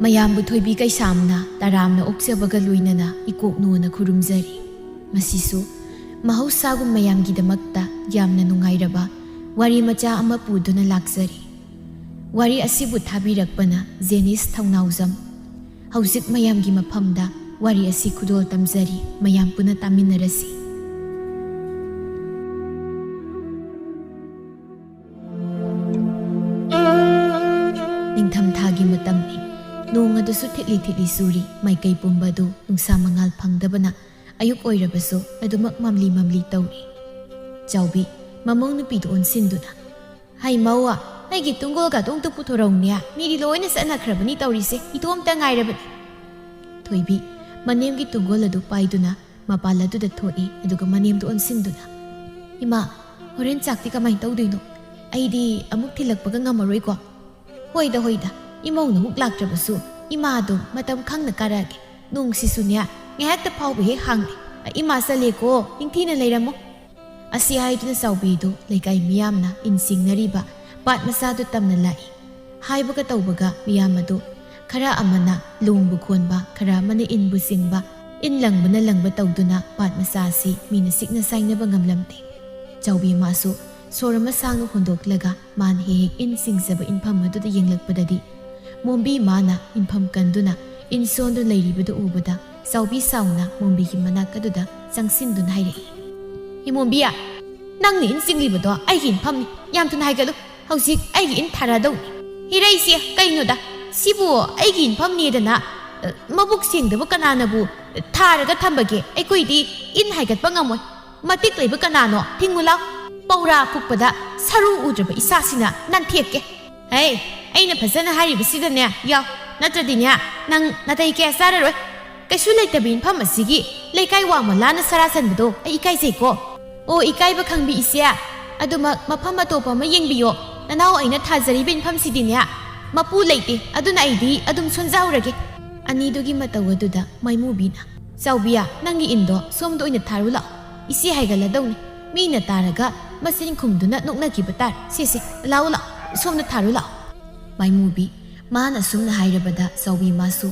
ꯃꯌꯥꯝꯕꯨ ꯊꯣꯏꯕꯤ ꯀꯩꯁꯥꯝꯅ ꯇꯔꯥꯝꯅ ꯑꯣꯛꯆꯕꯒ ꯂꯣꯏꯅꯅ ꯏꯀꯣꯛꯅꯨꯅ ꯈꯨꯔꯨꯝꯖꯔꯤ꯫ ꯃꯁꯤꯁꯨ ꯃꯍꯧꯁꯥꯒꯨꯝ ꯃꯌꯥꯝꯒꯤꯗꯃꯛꯇ ꯌꯥꯝꯅ ꯅꯨꯡꯉꯥꯏꯔꯕ ꯋꯥꯔꯤ ꯃꯆꯥ ꯑꯃ ꯄꯨꯗꯨꯅ ꯂꯥꯛꯆꯔꯤ꯫ ꯋꯥꯔꯤ ꯑꯁꯤꯕꯨ ꯊꯥꯕꯤꯔꯛꯄꯅ ꯖꯦꯅꯤꯁ ꯊꯧꯅꯥꯎꯖꯝ꯫ ꯍꯧꯖꯤꯛ ꯃꯌꯥꯝꯒꯤ ꯃꯐꯝꯗ ꯋꯥꯔꯤ ꯑꯁꯤ ꯈꯨꯗꯣꯜ ꯇꯝꯖꯔꯤ, ꯃꯌꯥꯝ ꯄꯨꯟꯅ ꯇꯥꯃꯤꯟꯅꯔꯁꯤ꯫ ꯅꯤꯡꯊꯝꯊꯥꯒꯤ ꯃꯇꯝꯅꯤ꯫ ꯅꯣꯡ ꯑꯗꯨꯁꯨ ꯊꯤꯠꯂꯤ ꯊꯤꯠꯂꯤ ꯆꯨꯔꯤ, ꯃꯥꯏꯀꯩ ꯄꯨꯝꯕꯗꯨ ꯅꯨꯡꯁꯥ ꯃꯉꯥꯜ ꯐꯪꯗꯕꯅ ꯑꯌꯨꯛ ꯑꯣꯏꯔꯕꯁꯨ ꯑꯗꯨꯃꯛ ꯃꯝꯂꯤ ꯃꯝꯂꯤ ꯇꯧꯔꯤ꯫ ꯆꯥꯎꯕꯤ ꯃꯃꯧ ꯅꯨꯄꯤꯗꯨ ꯑꯣꯟꯁꯤꯟꯗꯨꯅ, "ꯍꯩ ꯃꯧꯋꯥ, ꯑꯩꯒꯤ ꯇꯨꯡꯒꯣꯜꯒꯗꯣ ꯑꯝꯇ ꯄꯨꯊꯣꯔꯛꯎꯅꯦ, ꯃꯤꯗꯤ ꯂꯣꯏꯅ ꯆꯠꯅꯈ꯭ꯔꯕꯅꯤ ꯇꯧꯔꯤꯁꯦ, ꯏꯇꯣꯝꯇ ꯉꯥꯏꯔꯕꯅꯤ." ꯊꯣꯏꯕꯤ ꯃꯅꯦꯝꯒꯤ ꯇꯨꯡꯒꯣꯜ ꯑꯗꯨ ꯄꯥꯏꯗꯨꯅ ꯃꯄꯥꯜ ꯑꯗꯨꯗ ꯊꯣꯛꯏ, ꯑꯗꯨꯒ ꯃꯅꯦꯝꯗꯨ ꯑꯣꯟꯁꯤꯟꯗꯨꯅ, "ꯏꯃꯥ, ꯍꯣꯔꯦꯟ ꯆꯥꯛꯇꯤ ꯀꯃꯥꯏꯅ ꯇꯧꯗꯣꯏꯅꯣ? ꯑꯩꯗꯤ ꯑꯃꯨꯛ ꯊꯤꯜꯂꯛꯄꯒ ꯉꯝꯃꯔꯣꯏꯀꯣ?" "ꯍꯣꯏꯗ ꯍꯣꯏꯗ, ꯏꯃꯧꯅ ꯑꯃꯨꯛ ꯂꯥꯛꯇ꯭ꯔꯕꯁꯨ ꯏꯃꯥꯗꯣ ꯃꯇꯝ ꯈꯪꯅ ꯀꯥꯔꯛꯑꯒꯦ. ꯅꯣꯡꯁꯤꯁꯨꯅꯦ ꯉꯥꯏꯍꯥꯛꯇ ꯐꯥꯎꯕ ꯍꯦꯛ ꯍꯥꯡꯗꯦ. ꯏꯃꯥ ꯆꯠꯂꯦꯀꯣ, ꯅꯤꯡꯊꯤꯅ ꯂꯩꯔꯝꯃꯣ." ꯑꯁꯤ ꯍꯥꯏꯗꯨꯅ ꯆꯥꯎꯕꯤꯗꯨ ꯂꯩꯀꯥꯏ ꯃꯤꯌꯥꯝꯅ ꯏꯟꯁꯤꯡꯅꯔꯤꯕ ꯄꯥꯠ ꯃꯆꯥꯗꯨ ꯇꯝꯅ ꯂꯥꯛꯏ꯫ ꯍꯥꯏꯕꯒ ꯇꯧꯕꯒ ꯃꯤꯌꯥꯝ ꯑꯗꯨ ꯈꯔ ꯑꯃꯅ ꯂꯣꯡꯕꯨ ꯈꯣꯟꯕ, ꯈꯔ ꯑꯃꯅ ꯏꯟꯕꯨ ꯆꯤꯡꯕ, ꯏꯟ ꯂꯪꯕꯅ ꯂꯪꯕ ꯇꯧꯗꯨꯅ ꯄꯥꯠ ꯃꯆꯥ ꯑꯁꯤ ꯃꯤꯅ ꯆꯤꯛꯅ ꯆꯥꯏꯅꯕ ꯉꯝꯂꯝꯗꯦ꯫ ꯆꯥꯎꯕꯤ ꯃꯥꯁꯨ ꯁꯣꯔ ꯑꯃ ꯁꯥꯡꯅ ꯍꯣꯟꯗꯣꯛꯂꯒ ꯃꯥꯅ ꯍꯦꯛ ꯍꯦꯛ ꯏꯟ ꯆꯤꯡꯖꯕ ꯏꯟꯐꯝ ꯑꯗꯨꯗ ꯌꯦꯡꯂꯛꯄꯗꯗꯤ ꯃꯣꯝꯕꯤ ꯃꯥꯅ ꯏꯟꯐꯝ ꯀꯟꯗꯨꯅ ꯏꯟ ꯁꯣꯟꯗꯨ ꯂꯩꯔꯤꯕꯗꯨ ꯎꯕꯗ ꯆꯥꯎꯕꯤ ꯁꯥꯎꯅ ꯃꯣꯝꯕꯤꯒꯤ ꯃꯅꯥꯛ ꯑꯗꯨꯗ ꯆꯪꯁꯤꯟꯗꯨꯅ ꯍꯥꯏꯔꯛꯏ, "ꯏꯃꯣꯝꯕꯤꯌꯥ, ꯅꯪꯅ ꯏꯟ ꯆꯤꯡꯂꯤꯕꯗꯣ ꯑꯩꯒꯤ ꯏꯟꯐꯝꯅꯤ, ꯌꯥꯝ ꯊꯨꯅ ꯍꯥꯏꯒꯠꯂꯨ, ꯍꯧꯖꯤꯛ ꯑꯩꯒꯤ ꯏꯟ ꯊꯥꯔꯛꯑꯗꯧꯅꯤ." "ꯍꯤꯔꯩꯁꯦ ꯀꯩꯅꯣꯗ, ꯁꯤꯕꯨ ꯑꯩꯒꯤ ꯏꯟꯐꯝꯅꯦꯗꯅ ꯃꯕꯨꯛ ꯁꯦꯡꯗꯕ ꯀꯅꯥꯅꯕꯨ ꯊꯥꯔꯒ ꯊꯝꯕꯒꯦ? ꯑꯩꯈꯣꯏꯗꯤ ꯏꯟ ꯍꯥꯏꯒꯠꯄ ꯉꯝꯃꯣꯏ. ꯃꯇꯤꯛ ꯂꯩꯕ ꯀꯅꯥꯅꯣ? ꯊꯤꯡꯉꯨ ꯂꯥꯎ. ꯄꯧꯔꯥ ꯀꯨꯛꯄꯗ ꯁꯔꯨ ꯎꯗ꯭ꯔꯕ ꯏꯁꯥꯁꯤꯅ ꯅꯟꯊꯦꯛꯀꯦ." "ꯍꯩ, ꯑꯩꯅ ꯐꯖꯅ ꯍꯥꯏꯔꯤꯕꯁꯤꯗꯅꯦ ꯌꯥꯎ, ꯅꯠꯇ꯭ꯔꯗꯤꯅꯦ ꯅꯪ ꯅꯥꯇꯩ ꯀꯌꯥ ꯆꯥꯔꯔꯣꯏ. ꯀꯩꯁꯨ ꯂꯩꯇꯕ ꯏꯟꯐꯝ ꯑꯁꯤꯒꯤ ꯂꯩꯀꯥꯏ ꯋꯥꯡꯃ ꯂꯥꯟꯅ ꯁꯔꯥ ꯁꯟꯕꯗꯣ ꯑꯩ ꯏꯀꯥꯏꯖꯩꯀꯣ." "ꯑꯣ, ꯏꯀꯥꯏꯕ ꯈꯪꯕꯤ ꯏꯆꯦ, ꯑꯗꯨꯃꯛ ꯃꯐꯝ ꯑꯇꯣꯞꯄ ꯑꯃ ꯌꯦꯡꯕꯤꯌꯣ. ꯅꯅꯥꯎ ꯑꯩꯅ ꯊꯥꯖꯔꯤꯕ ꯏꯟꯐꯝꯁꯤꯗꯤꯅꯦ ꯃꯄꯨ ꯂꯩꯇꯦ, ꯑꯗꯨꯅ ꯑꯩꯗꯤ ꯑꯗꯨꯝ ꯁꯣꯟꯖꯍꯧꯔꯒꯦ." ꯑꯅꯤꯗꯨꯒꯤ ꯃꯇꯧ ꯑꯗꯨꯗ ꯃꯥꯏꯃꯨꯕꯤꯅ, "ꯆꯥꯎꯕꯤꯌꯥ, ꯅꯪꯒꯤ ꯏꯟꯗꯣ ꯁꯣꯝꯗ ꯑꯣꯏꯅ ꯊꯥꯔꯨ ꯂꯥꯛꯑꯣ. ꯏꯆꯦ ꯍꯥꯏꯒꯠꯂꯗꯧꯅꯤ. ꯃꯤꯅ ꯇꯥꯔꯒ ꯃꯆꯤꯟ ꯈꯨꯝꯗꯨꯅ ꯅꯣꯛꯅꯈꯤꯕ ꯇꯥꯔꯦ. ꯁꯤꯁꯦ ꯂꯥꯛꯎ ꯂꯥꯛꯑꯣ, ꯁꯣꯝꯗ ꯊꯥꯔꯨ ꯂꯥꯛꯑꯣ." ꯃꯥꯏꯃꯨꯕꯤ ꯃꯥꯅ ꯑꯁꯨꯝꯅ ꯍꯥꯏꯔꯕꯗ ꯆꯥꯎꯕꯤ ꯃꯥꯁꯨ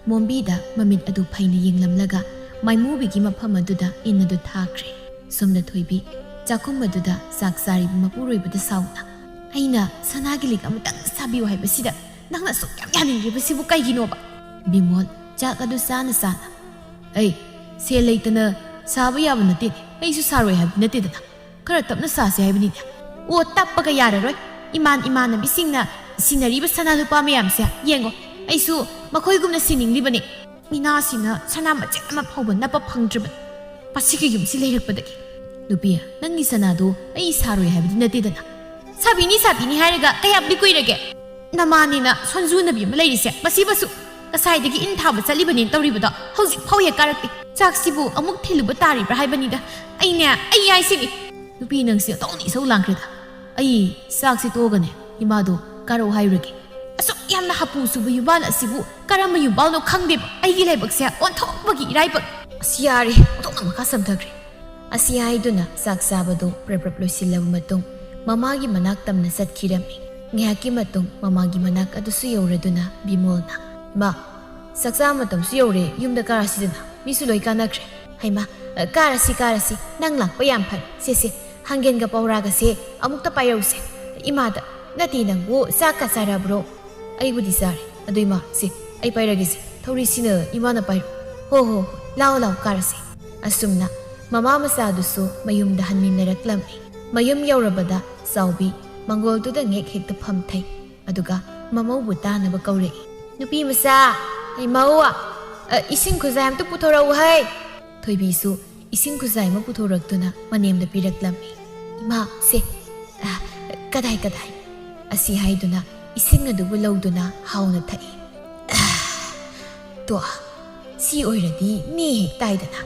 ꯃꯣꯝꯕꯤꯗ ꯃꯃꯤꯠ ꯑꯗꯨ ꯐꯩꯅ ꯌꯦꯡꯂꯝꯂꯒ ꯃꯥꯏꯃꯨꯕꯤꯒꯤ ꯃꯐꯝ ꯑꯗꯨꯗ ꯏꯟ ꯑꯗꯨ ꯊꯥꯈ꯭ꯔꯦ꯫ ꯁꯣꯝꯗ ꯊꯣꯏꯕꯤ ꯆꯥꯛꯈꯨꯝ ꯑꯗꯨꯗ ꯆꯥꯛ ꯆꯥꯔꯤꯕ ꯃꯄꯨꯔꯣꯏꯕꯗ ꯁꯥꯎꯅ, "ꯑꯩꯅ ꯁꯅꯥꯒꯤ ꯂꯤꯛ ꯑꯃꯇꯪ ꯁꯥꯕꯤꯌꯨ ꯍꯥꯏꯕꯁꯤꯗ ꯅꯪꯅ ꯑꯁꯨꯛ ꯌꯥꯝ ꯌꯥꯅꯤꯡꯂꯤꯕꯁꯤꯕꯨ ꯀꯩꯒꯤꯅꯣꯕ?" ꯕꯤꯃꯣꯜ ꯆꯥꯛ ꯑꯗꯨ ꯆꯥꯅ ꯆꯥꯅ, "ꯑꯩ ꯁꯦꯜ ꯂꯩꯇꯅ ꯁꯥꯕ ꯌꯥꯕ ꯅꯠꯇꯦꯅꯦ. ꯑꯩꯁꯨ ꯁꯥꯔꯣꯏ ꯍꯥꯏꯕꯗꯤ ꯅꯠꯇꯦꯗꯅ. ꯈꯔ ꯇꯞꯅ ꯁꯥꯁꯤ ꯍꯥꯏꯕꯅꯤꯅꯦ." "ꯑꯣ, ꯇꯞꯄꯒ ꯌꯥꯔꯔꯣꯏ. ꯏꯃꯥꯟꯅꯕꯤꯁꯤꯡꯅ ꯁꯤꯟꯅꯔꯤꯕ ꯁꯅꯥ ꯂꯨꯄꯥ ꯃꯌꯥꯝꯁꯦ ꯌꯦꯡꯉꯣ. ꯑꯩꯁꯨ ꯃꯈꯣꯏꯒꯨꯝꯅ ꯁꯤꯅꯤꯡꯂꯤꯕꯅꯤ. ꯏꯅꯥꯁꯤꯅ ꯁꯅꯥ ꯃꯆꯦꯠ ꯑꯃ ꯐꯥꯎꯕ ꯅꯞꯄ ꯐꯪꯗ꯭ꯔꯕꯅꯤ ꯃꯁꯤꯒꯤ ꯌꯨꯝꯁꯤ ꯂꯩꯔꯛꯄꯗꯒꯤ." "ꯅꯨꯄꯤ, ꯅꯪꯒꯤ ꯁꯅꯥꯗꯣ ꯑꯩ ꯁꯥꯔꯣꯏ ꯍꯥꯏꯕꯗꯤ ꯅꯠꯇꯦꯗꯅ." "ꯁꯥꯕꯤꯅꯤ ꯍꯥꯏꯔꯒ ꯀꯌꯥꯝꯗꯤ ꯀꯨꯏꯔꯒꯦ? ꯅꯃꯥꯅꯤꯅ ꯁꯣꯟꯖꯨꯅꯕꯤ ꯑꯃ ꯂꯩꯔꯤꯁꯦ ꯃꯁꯤꯕꯁꯨ ꯉꯁꯥꯏꯗꯒꯤ ꯏꯟ ꯊꯥꯕ ꯆꯠꯂꯤꯕꯅꯤ ꯇꯧꯔꯤꯕꯗꯣ ꯍꯧꯖꯤꯛ ꯐꯥꯎ ꯍꯦꯛ ꯀꯥꯔꯛꯇꯦ. ꯆꯥꯛꯁꯤꯕꯨ ꯑꯃꯨꯛ ꯊꯤꯜꯂꯨꯕ ꯇꯥꯔꯤꯕ꯭ꯔꯥ ꯍꯥꯏꯕꯅꯤꯗ. ꯑꯩ ꯍꯥꯏꯁꯤꯅꯤ." "ꯅꯨꯄꯤ, ꯅꯪꯁꯤ ꯑꯇꯧꯅ ꯏꯁꯧ ꯂꯥꯡꯈ꯭ꯔꯦꯗ. ꯑꯩ ꯆꯥꯛꯁꯤ ꯇꯣꯛꯑꯒꯅꯦ ꯏꯃꯥꯗꯣ ꯀꯥꯔꯛꯑꯣ ꯍꯥꯏꯔꯨꯔꯒꯦ." "ꯑꯁꯨꯛ ꯌꯥꯝꯅ ꯍꯥꯄꯨ ꯆꯨꯕ ꯌꯨꯝꯕꯥꯜ ꯑꯁꯤꯕꯨ ꯀꯔꯝꯕ ꯌꯨꯝꯕꯥꯜꯅꯣ ꯈꯪꯗꯦꯕ. ꯑꯩꯒꯤ ꯂꯥꯏꯕꯛꯁꯦ ꯑꯣꯟꯊꯣꯛꯄꯒꯤ ꯏꯔꯥꯏꯕꯛ." "ꯑꯁ ꯌꯥꯔꯦ, ꯑꯣꯟꯊꯣꯛꯅ ꯃꯈꯥ ꯁꯝꯊꯈ꯭ꯔꯦ." ꯑꯁꯤ ꯍꯥꯏꯗꯨꯅ ꯆꯥꯛ ꯆꯥꯕꯗꯨ ꯄ꯭ꯔꯞ ꯂꯣꯏꯁꯤꯜꯂꯕ ꯃꯇꯨꯡ ꯃꯃꯥꯒꯤ ꯃꯅꯥꯛ ꯇꯝꯅ ꯆꯠꯈꯤꯔꯝꯃꯤ꯫ ꯉꯥꯏꯍꯥꯛꯀꯤ ꯃꯇꯨꯡ ꯃꯃꯥꯒꯤ ꯃꯅꯥꯛ ꯑꯗꯨꯁꯨ ꯌꯧꯔꯗꯨꯅ ꯕꯤꯃꯣꯜꯅ, "ꯏꯃꯥ, ꯆꯥꯛꯆꯥ ꯃꯇꯝꯁꯨ ꯌꯧꯔꯦ, ꯌꯨꯝꯗ ꯀꯥꯔꯁꯤꯗꯅ. ꯃꯤꯁꯨ ꯂꯣꯏ ꯀꯥꯟꯅꯈ꯭ꯔꯦ." "ꯍꯩꯃꯥ, ꯀꯥꯔꯁꯤ. ꯅꯪ ꯂꯥꯛꯄ ꯌꯥꯝ ꯐꯔꯦ. ꯁꯦ, ꯍꯪꯒꯦꯟꯒ ꯄꯧꯔꯥꯒꯁꯦ ꯑꯃꯨꯛꯇ ꯄꯥꯏꯔꯧꯁꯦ." "ꯏꯃꯥꯗ, ꯅꯠꯇꯦ, ꯅꯪꯕꯨ ꯆꯥꯛꯀ ꯆꯥꯔꯕ꯭ꯔꯣ?" "ꯑꯩꯕꯨꯗꯤ ꯆꯥꯔꯦ. ꯑꯗꯨ ꯏꯃꯥ, ꯁꯦ ꯑꯩ ꯄꯥꯏꯔꯒꯦꯁꯦ. ꯊꯧꯔꯤꯁꯤꯅ ꯏꯃꯥꯅ ꯄꯥꯏꯔꯣ." "ꯍꯣ, ꯂꯥꯛꯑꯣ, ꯀꯥꯔꯁꯦ." ꯑꯁꯨꯝꯅ ꯃꯃꯥ ꯃꯆꯥꯗꯨꯁꯨ ꯃꯌꯨꯝꯗ ꯍꯟꯃꯤꯟꯅꯔꯛꯂꯝꯃꯤ꯫ ꯃꯌꯨꯝ ꯌꯧꯔꯕꯗ ꯆꯥꯎꯕꯤ ꯃꯪꯒꯣꯜꯗꯨꯗ ꯉꯦꯛ ꯍꯦꯛꯇ ꯐꯝꯊꯩ, ꯑꯗꯨꯒ ꯃꯃꯧꯕꯨ ꯇꯥꯅꯕ ꯀꯧꯔꯛꯏ, "ꯅꯨꯄꯤ ꯃꯆꯥ, ꯃꯧ, ꯏꯁꯤꯡ ꯈꯨꯖꯥꯏ ꯑꯝꯇ ꯄꯨꯊꯣꯔꯛꯎ ꯍꯩ." ꯊꯣꯏꯕꯤꯁꯨ ꯏꯁꯤꯡ ꯈꯨꯖꯥꯏ ꯑꯃ ꯄꯨꯊꯣꯔꯛꯇꯨꯅ ꯃꯅꯦꯝꯗ ꯄꯤꯔꯛꯂꯝꯃꯤ꯫ "ꯏꯃꯥ, ꯁꯦ, ꯀꯗꯥꯏ." ꯑꯁꯤ ꯍꯥꯏꯗꯨꯅ ꯏꯁꯤꯡ ꯑꯗꯨꯕꯨ ꯂꯧꯗꯨꯅ ꯍꯥꯎꯅ ꯊꯛꯏ꯫ "ꯇꯣ, ꯁꯤ ꯑꯣꯏꯔꯗꯤ ꯅꯦ ꯍꯦꯛ ꯇꯥꯏꯗꯅ.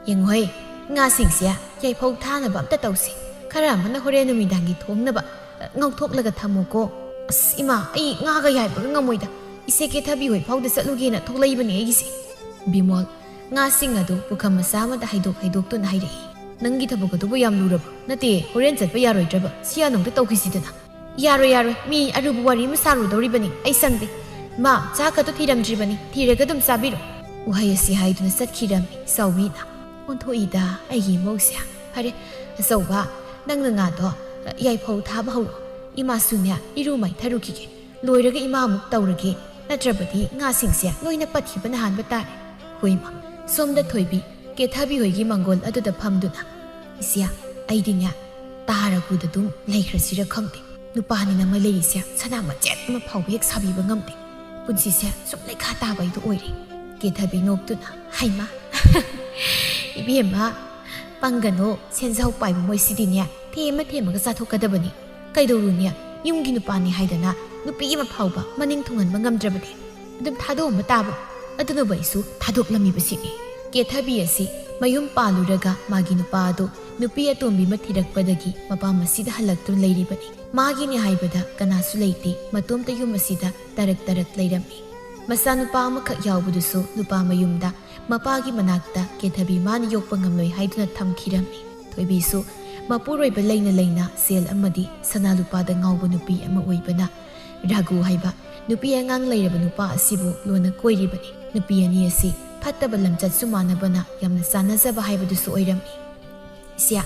ꯌꯦꯡꯉꯣꯍꯩ, ꯉꯥꯁꯤꯡꯁꯦ ꯌꯥꯏꯐꯧ ꯊꯥꯅꯕ ꯑꯝꯇ ꯇꯧꯁꯤ. ꯈꯔ ꯑꯃꯅ ꯍꯣꯔꯦꯟ ꯅꯨꯃꯤꯗꯥꯡꯒꯤ ꯊꯣꯡꯅꯕ ꯉꯧꯊꯣꯛꯂꯒ ꯊꯝꯃꯨꯀꯣ." "ꯑꯁ ꯏꯃꯥ, ꯑꯩ ꯉꯥꯒ ꯌꯥꯏꯕꯒ ꯉꯝꯃꯣꯏꯗ. ꯏꯆꯦ ꯀꯦꯊꯕꯤ ꯍꯣꯏ ꯐꯥꯎꯗ ꯆꯠꯂꯨꯒꯦꯅ ꯊꯣꯛꯂꯛꯏꯕꯅꯦ ꯑꯩꯒꯤꯁꯦ." ꯕꯤꯃꯣꯜ ꯉꯥꯁꯤꯡ ꯑꯗꯨ ꯄꯨꯈꯝ ꯃꯆꯥ ꯑꯃꯗ ꯍꯩꯗꯣꯛꯇꯨꯅ ꯍꯥꯏꯔꯛꯏ, "ꯅꯪꯒꯤ ꯊꯕꯛ ꯑꯗꯨꯕꯨ ꯌꯥꯝ ꯂꯨꯔꯕ? ꯅꯠꯇꯦ, ꯍꯣꯔꯦꯟ ꯆꯠꯄ ꯌꯥꯔꯣꯏꯗ꯭ꯔꯕ? ꯁꯤ ꯌꯥꯅꯨꯡꯗ ꯇꯧꯈꯤꯁꯤꯗꯅ." "ꯌꯥꯔꯣꯏ. ꯃꯤ ꯑꯔꯨꯕ ꯋꯥꯔꯤ ꯑꯃ ꯁꯥꯔꯨꯗꯧꯔꯤꯕꯅꯤ. ꯑꯩ ꯁꯪꯗꯦ. ꯃꯥ ꯆꯥꯛꯀꯗꯣ ꯊꯤꯔꯝꯗ꯭ꯔꯤꯕꯅꯤ ꯊꯤꯔꯒ ꯑꯗꯨꯝ ꯆꯥꯕꯤꯔꯣ ꯋꯥꯍꯩ ꯑꯁꯤ ꯍꯥꯏꯗꯨꯅ ꯆꯠꯈꯤꯔꯝꯃꯤ ꯆꯥꯎꯕꯤꯅ ꯑꯣꯟꯊꯣꯛꯏꯗ ꯑꯩꯒꯤ ꯏꯃꯧꯁꯦ ꯐꯔꯦ ꯑꯆꯧꯕ ꯅꯪꯅ ꯉꯥꯗꯣ ꯌꯥꯏꯐꯧ ꯊꯥꯕ ꯍꯧꯔꯣ ꯏꯃꯥꯁꯨꯅꯦ ꯏꯔꯨ ꯃꯥꯏꯊꯔꯨꯈꯤꯒꯦ ꯂꯣꯏꯔꯒ ꯏꯃꯥꯃꯨꯛ ꯇꯧꯔꯒꯦ ꯅꯠꯇ꯭ꯔꯕꯗꯤ ꯉꯥꯁꯤꯡꯁꯦ ꯂꯣꯏꯅ ꯄꯠꯈꯤꯕꯅ ꯍꯥꯟꯕ ꯇꯥꯔꯦ ꯍꯣꯏꯃ ꯁꯣꯝꯗ ꯊꯣꯏꯕꯤ ꯀꯦꯊꯕꯤ ꯍꯣꯏꯒꯤ ꯃꯪꯒꯣꯜ ꯑꯗꯨꯗ ꯐꯝꯗꯨꯅ ꯏꯆꯦ ꯑꯩꯗꯤꯅꯦ ꯇꯥꯔꯒꯨꯗ ꯑꯗꯨꯝ ꯂꯩꯈ꯭ꯔꯁꯤꯔ ꯈꯪꯗꯦ ꯅꯨꯄꯥꯅꯤꯅ ꯑꯃ ꯂꯩꯔꯤꯁꯦ ꯁꯅꯥ ꯃꯆꯦꯠ ꯑꯃ ꯐꯥꯎꯕ ꯍꯦꯛ ꯁꯥꯕꯤꯕ ꯉꯝꯗꯦ ꯄꯨꯟꯁꯤꯁꯦ ꯁꯨꯝ ꯂꯩꯈꯥ ꯇꯥꯕ ꯍꯥꯏꯗꯣ ꯑꯣꯏꯔꯦ ꯀꯦꯊꯕꯤ ꯅꯣꯛꯇꯨꯅ ꯍꯩꯃ ꯏꯕꯦꯝꯃ ꯄꯪꯒꯅꯣ ꯁꯦꯟꯖꯥꯎ ꯄꯥꯏꯕ ꯃꯣꯏꯁꯤꯗꯤꯅꯦ ꯊꯦꯝꯃꯒ ꯆꯥꯊꯣꯛꯀꯗꯕꯅꯤ ꯀꯩꯗꯧꯔꯨꯅꯦ ꯌꯨꯝꯒꯤ ꯅꯨꯄꯥꯅꯤ ꯍꯥꯏꯗꯅ ꯅꯨꯄꯤ ꯑꯃ ꯐꯥꯎꯕ ꯃꯅꯤꯡ ꯊꯨꯡꯍꯟꯕ ꯉꯝꯗ꯭ꯔꯕꯗꯤ ꯑꯗꯨꯝ ꯊꯥꯗꯣꯛꯑꯝꯕ ꯇꯥꯕ ꯑꯗꯨꯅꯕꯨ ꯑꯩꯁꯨ ꯊꯥꯗꯣꯛꯂꯝꯃꯤꯕꯁꯤꯅꯤ ꯀꯦꯊꯕꯤ ꯑꯁꯤ ꯃꯌꯨꯝ ꯄꯥꯜꯂꯨꯔꯒ ꯃꯥꯒꯤ ꯅꯨꯄꯥ ꯑꯗꯨ ꯅꯨꯄꯤ ꯑꯇꯣꯝꯕꯤ ꯑꯃ ꯊꯤꯔꯛꯄꯗꯒꯤ ꯃꯄꯥꯝ ꯑꯁꯤꯗ ꯍꯜꯂꯛꯇꯨꯅ ꯂꯩꯔꯤꯕꯅꯤ ꯃꯥꯒꯤꯅꯤ ꯍꯥꯏꯕꯗ ꯀꯅꯥꯁꯨ ꯂꯩꯇꯦ ꯃꯇꯣꯝꯇ ꯌꯨꯝ ꯑꯁꯤꯗ ꯇꯔꯛ ꯂꯩꯔꯝꯃꯤ ꯃꯆꯥꯅꯨꯄꯥ ꯑꯃꯈꯛ ꯌꯥꯎꯕꯗꯨꯁꯨ ꯅꯨꯄꯥ ꯃꯌꯨꯝꯗ ꯃꯄꯥꯒꯤ ꯃꯅꯥꯛꯇ ꯀꯦꯊꯕꯤ ꯃꯥꯅ ꯌꯣꯛꯄ ꯉꯝꯂꯣꯏ ꯍꯥꯏꯗꯨꯅ ꯊꯝꯈꯤꯔꯝꯃꯤ ꯊꯣꯏꯕꯤꯁꯨ ꯃꯄꯨꯔꯣꯏꯕ ꯂꯩꯅ ꯁꯦꯜ ꯑꯃꯗꯤ ꯁꯅꯥ ꯂꯨꯄꯥꯗ ꯉꯥꯎꯕ ꯅꯨꯄꯤ ꯑꯃ ꯑꯣꯏꯕꯅ ꯔꯥꯒꯨ ꯍꯥꯏꯕ ꯅꯨꯄꯤ ꯑꯉꯥꯡ ꯂꯩꯔꯕ ꯅꯨꯄꯥ ꯑꯁꯤꯕꯨ ꯂꯣꯟꯅ ꯀꯣꯏꯔꯤꯕꯅꯤ ꯅꯨꯄꯤ ꯑꯅꯤ ꯑꯁꯤ ꯐꯠꯇꯕ ꯂꯝꯆꯠꯁꯨ ꯃꯥꯟꯅꯕꯅ ꯌꯥꯝꯅ ꯆꯥꯟꯅꯖꯕ ꯍꯥꯏꯕꯗꯨꯁꯨ ꯑꯣꯏꯔꯝꯃꯤ ꯏꯆꯦ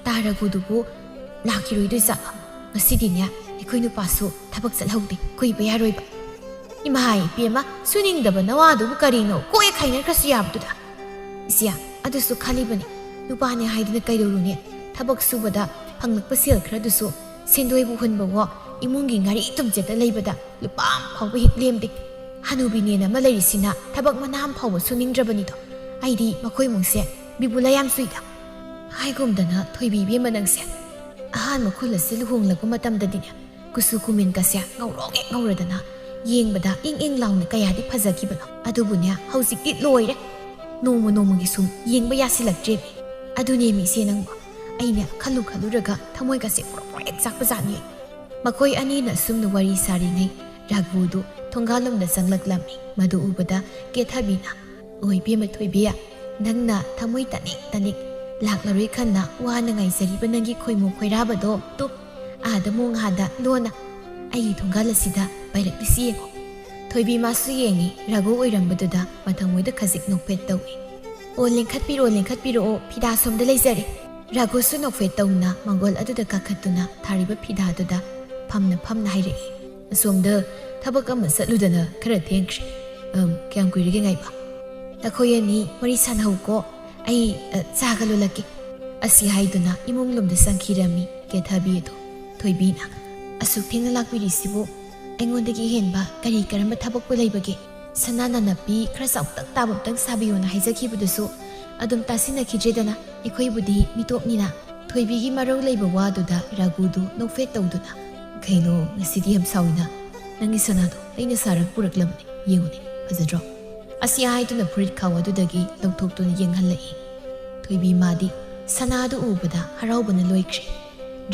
ꯇꯥꯔꯒꯨꯗꯨꯕꯨ ꯂꯥꯛꯈꯤꯔꯣꯏꯗꯣꯏꯖꯥꯠꯂꯣ ꯉꯁꯤꯗꯤꯅꯦ ꯑꯩꯈꯣꯏ ꯅꯨꯄꯥꯁꯨ ꯊꯕꯛ ꯆꯠꯍꯧꯗꯦ ꯀꯨꯏꯕ ꯌꯥꯔꯣꯏꯕ ꯏꯃꯥ ꯏꯄꯦꯝꯃ ꯁꯨꯅꯤꯡꯗꯕ ꯅꯋꯥꯗꯨꯕꯨ ꯀꯔꯤꯅꯣ ꯀꯣꯛꯑꯦ ꯈꯥꯏꯅꯈ꯭ꯔꯁꯨ ꯌꯥꯕꯗꯨꯗ ꯏꯆꯦ ꯑꯗꯨꯁꯨ ꯈꯜꯂꯤꯕꯅꯤ ꯅꯨꯄꯥꯅꯦ ꯍꯥꯏꯗꯨꯅ ꯀꯩꯗꯧꯔꯨꯅꯦ ꯊꯕꯛ ꯁꯨꯕꯗ ꯐꯪꯂꯛꯄ ꯁꯦꯜ ꯈꯔꯗꯨꯁꯨ ꯁꯦꯟꯗꯣꯏꯕꯨ ꯍꯨꯟꯕꯋꯣ ꯏꯃꯨꯡꯒꯤ ꯉꯥꯔꯤ ꯇꯨꯝꯆꯦꯠꯇ ꯂꯩꯕꯗ ꯂꯨꯄꯥ ꯑꯃ ꯐꯥꯎꯕ ꯍꯦꯛ ꯂꯦꯝꯗꯦ ꯍꯅꯨꯕꯤꯅꯦꯅ ꯑꯃ ꯂꯩꯔꯤꯁꯤꯅ ꯊꯕꯛ ꯃꯅꯥ ꯑꯃ ꯐꯥꯎꯕ ꯁꯨꯅꯤꯡꯗ꯭ꯔꯕꯅꯤꯗꯣ ꯑꯩꯗꯤ ꯃꯈꯣꯏ ꯏꯃꯨꯡꯁꯦ ꯕꯤꯕꯨꯂꯥ ꯌꯥꯝ ꯆꯨꯏꯗ ꯍꯥꯏꯒꯨꯝꯗꯅ ꯊꯣꯏꯕꯤ ꯏꯕꯦꯝꯃ ꯅꯪꯁꯦ ꯑꯍꯥꯟꯕ ꯈꯨꯜ ꯑꯁꯤ ꯂꯨꯍꯣꯡꯂꯛꯄ ꯃꯇꯝꯗꯗꯤꯅꯦ ꯀꯨꯆꯨ ꯀꯨꯃꯦꯟꯒꯁꯦ ꯉꯧꯔꯣꯛ ꯍꯦꯛ ꯉꯧꯔꯗꯅ ꯌꯦꯡꯕꯗ ꯏꯪ ꯂꯥꯎꯅ ꯀꯌꯥꯗꯤ ꯐꯖꯈꯤꯕꯅꯣ ꯑꯗꯨꯕꯨꯅꯦ ꯍꯧꯖꯤꯛꯇꯤ ꯂꯣꯏꯔꯦ ꯅꯣꯡꯃꯒꯤ ꯁꯨꯝ ꯌꯦꯡꯕ ꯌꯥꯁꯤꯜꯂꯛꯇ꯭ꯔꯦꯃꯤ ꯑꯗꯨꯅꯦꯃꯤ ꯏꯆꯦ ꯅꯪꯕꯨ ꯑꯩꯅꯦ ꯈꯜꯂꯨꯔꯒ ꯊꯃꯣꯏꯒꯁꯦ ꯄ꯭ꯔꯣꯛ ꯍꯦꯛ ꯆꯥꯛꯄꯖꯥꯠꯅꯤ ꯃꯈꯣꯏ ꯑꯅꯤꯅ ꯁꯨꯝꯅ ꯋꯥꯔꯤ ꯁꯥꯔꯤꯉꯩ ꯔꯥꯒꯨꯗꯨ ꯊꯣꯡꯒꯥꯜꯂꯣꯝꯗ ꯆꯪꯂꯛꯂꯝꯃꯤ ꯃꯗꯨ ꯎꯕꯗ ꯀꯦꯊꯕꯤꯅ ꯑꯣ ꯏꯕꯦꯝꯃ ꯊꯣꯏꯕꯤ ꯅꯪꯅ ꯊꯃꯣꯏ ꯇꯅꯤꯛ ꯂꯥꯛꯂꯔꯣꯏ ꯈꯟꯅ ꯋꯥꯅ ꯉꯥꯏꯖꯔꯤꯕ ꯅꯪꯒꯤ ꯈꯣꯏꯃꯨ ꯈꯣꯏꯔꯥꯕꯗꯣ ꯇꯨ ꯑꯥꯗ ꯃꯣꯡꯍꯥꯗ ꯂꯣꯟꯅ ꯑꯩꯒꯤ ꯊꯣꯡꯒꯥꯜ ꯑꯁꯤꯗ ꯄꯥꯏꯔꯛꯂꯤꯁꯤ ꯌꯦꯡꯉꯣ ꯊꯣꯏꯕꯤ ꯃꯥꯁꯨ ꯌꯦꯡꯉꯤ ꯔꯥꯒꯨ ꯑꯣꯏꯔꯝꯕꯗꯨꯗ ꯃꯊꯪꯃꯣꯏꯗ ꯈꯖꯤꯛ ꯅꯣꯛꯐꯦꯠ ꯇꯧꯏ ꯑꯣ ꯂꯦꯡꯈꯠꯄꯤꯔꯛꯑꯣ ꯐꯤꯗꯥ ꯁꯣꯝꯗ ꯂꯩꯖꯔꯦ ꯔꯥꯒꯨꯁꯨ ꯅꯣꯛꯐꯦꯠ ꯇꯧꯅ ꯃꯪꯒꯣꯜ ꯑꯗꯨꯗ ꯀꯥꯈꯠꯇꯨꯅ ꯊꯥꯔꯤꯕ ꯐꯤꯗꯥꯗꯨꯗ ꯐꯝꯅ ꯍꯥꯏꯔꯛꯏ ꯑꯁꯣꯝꯗ ꯊꯕꯛ ꯑꯃ ꯆꯠꯂꯨꯗꯅ ꯈꯔ ꯊꯦꯡꯈ꯭ꯔꯦ ꯀꯌꯥꯝ ꯀꯨꯏꯔꯒꯦ ꯉꯥꯏꯕ ꯑꯩꯈꯣꯏ ꯑꯅꯤ ꯋꯥꯔꯤ ꯁꯥꯟꯅꯍꯧꯀꯣ ꯑꯩ ꯆꯥꯒ ꯂꯣꯜꯂꯛꯀꯦ ꯑꯁꯤ ꯍꯥꯏꯗꯨꯅ ꯏꯃꯨꯡꯂꯣꯝꯗ ꯆꯪꯈꯤꯔꯝꯃꯤ ꯀꯦꯊꯕꯤ ꯑꯗꯨ ꯊꯣꯏꯕꯤꯅ ꯑꯁꯨꯛ ꯊꯦꯡꯅ ꯂꯥꯛꯄꯤꯔꯤꯁꯤꯕꯨ ꯑꯩꯉꯣꯟꯗꯒꯤ ꯍꯦꯟꯕ ꯀꯔꯝꯕ ꯊꯕꯛꯄꯨ ꯂꯩꯕꯒꯦ ꯁꯅꯥ ꯅꯥꯅꯞꯄꯤ ꯈꯔ ꯆꯥꯎꯇꯛ ꯇꯥꯕ ꯑꯝꯇꯪ ꯁꯥꯕꯤꯌꯣꯅ ꯍꯥꯏꯖꯈꯤꯕꯗꯨꯁꯨ ꯑꯗꯨꯝ ꯇꯥꯁꯤꯟꯅꯈꯤꯗ꯭ꯔꯦꯗꯅ ꯑꯩꯈꯣꯏꯕꯨꯗꯤ ꯃꯤꯇꯣꯞꯅꯤꯅ ꯊꯣꯏꯕꯤꯒꯤ ꯃꯔꯧ ꯂꯩꯕ ꯋꯥꯗꯨꯗ ꯔꯥꯒꯨꯗꯨ ꯅꯣꯛꯐꯦꯠ ꯇꯧꯗꯨꯅ ꯀꯩꯅꯣ ꯉꯁꯤꯗꯤ ꯌꯥꯝ ꯁꯥꯎꯏꯅ ꯅꯪꯒꯤ ꯁꯅꯥꯗꯣ ꯑꯩꯅ ꯁꯥꯔꯒ ꯄꯨꯔꯛꯂꯕꯅꯤ ꯌꯦꯡꯉꯨꯅꯦ ꯐꯖꯗ꯭ꯔꯣ ꯑꯁꯤ ꯍꯥꯏꯗꯨꯅ ꯐꯨꯔꯤꯠ ꯈꯥꯎ ꯑꯗꯨꯗꯒꯤ ꯂꯧꯊꯣꯛꯇꯨꯅ ꯌꯦꯡꯍꯜꯂꯛꯏ ꯊꯣꯏꯕꯤ ꯃꯥꯗꯤ ꯁꯅꯥꯗꯨ ꯎꯕꯗ ꯍꯔꯥꯎꯕꯅ ꯂꯣꯏꯈ꯭ꯔꯦ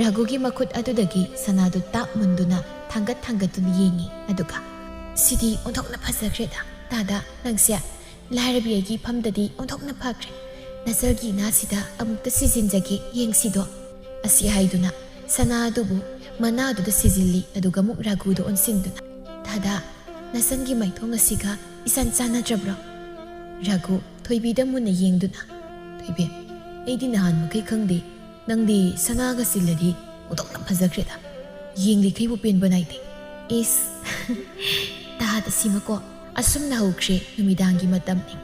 ꯔꯥꯒꯨꯒꯤ ꯃꯈꯨꯠ ꯑꯗꯨꯗꯒꯤ ꯁꯅꯥꯗꯨ ꯇꯥꯞ ꯃꯨꯟꯗꯨꯅ ꯊꯥꯡꯒꯠꯇꯨꯅ ꯌꯦꯡꯉꯤ ꯑꯗꯨꯒ ꯁꯤꯗꯤ ꯑꯣꯟꯊꯣꯛꯅ ꯐꯖꯈ꯭ꯔꯦꯗ ꯇꯥꯗ ꯅꯪꯁꯦ ꯂꯥꯏꯔꯕꯤ ꯑꯩꯒꯤ ꯏꯐꯝꯗꯗꯤ ꯑꯣꯟꯊꯣꯛꯅ ꯐꯈ꯭ꯔꯦ ꯅꯆꯜꯒꯤ ꯏꯅꯥꯁꯤꯗ ꯑꯃꯨꯛꯇ ꯁꯤꯖꯤꯟꯖꯒꯦ ꯌꯦꯡꯁꯤꯗꯣ ꯑꯁꯤ ꯍꯥꯏꯗꯨꯅ ꯁꯅꯥ ꯑꯗꯨꯕꯨ ꯃꯅꯥꯗꯨꯗ ꯁꯤꯖꯤꯜꯂꯤ ꯑꯗꯨꯒ ꯑꯃꯨꯛ ꯔꯥꯒꯨꯗ ꯑꯣꯟꯁꯤꯟꯗꯨꯅ ꯗꯥꯗꯥ ꯅꯆꯟꯒꯤ ꯃꯥꯏꯊꯣꯡ ꯑꯁꯤꯒ ꯏꯆꯥꯟ ꯆꯥꯟꯅꯗ꯭ꯔꯕ꯭ꯔꯣ ꯔꯥꯒꯨ ꯊꯣꯏꯕꯤꯗ ꯃꯨꯟꯅ ꯌꯦꯡꯗꯨꯅ ꯊꯣꯏꯕꯤ ꯑꯩꯗꯤ ꯅꯍꯥꯟ ꯃꯈꯩ ꯈꯪꯗꯦ ꯅꯪꯗꯤ ꯁꯅꯥꯒ ꯁꯤꯜꯂꯗꯤ ꯑꯣꯟꯊꯣꯛꯅ ꯐꯖꯈ꯭ꯔꯦꯗ ꯌꯦꯡꯂꯤꯈꯩꯕꯨ ꯄꯦꯟꯕ ꯅꯥꯏꯗꯦ ꯏꯁ ꯇꯥꯗ ꯁꯤꯃꯀꯣ ꯑꯁꯨꯝꯅ ꯍꯧꯈ꯭ꯔꯦ ꯅꯨꯃꯤꯗꯥꯡꯒꯤ ꯃꯇꯝꯅꯤ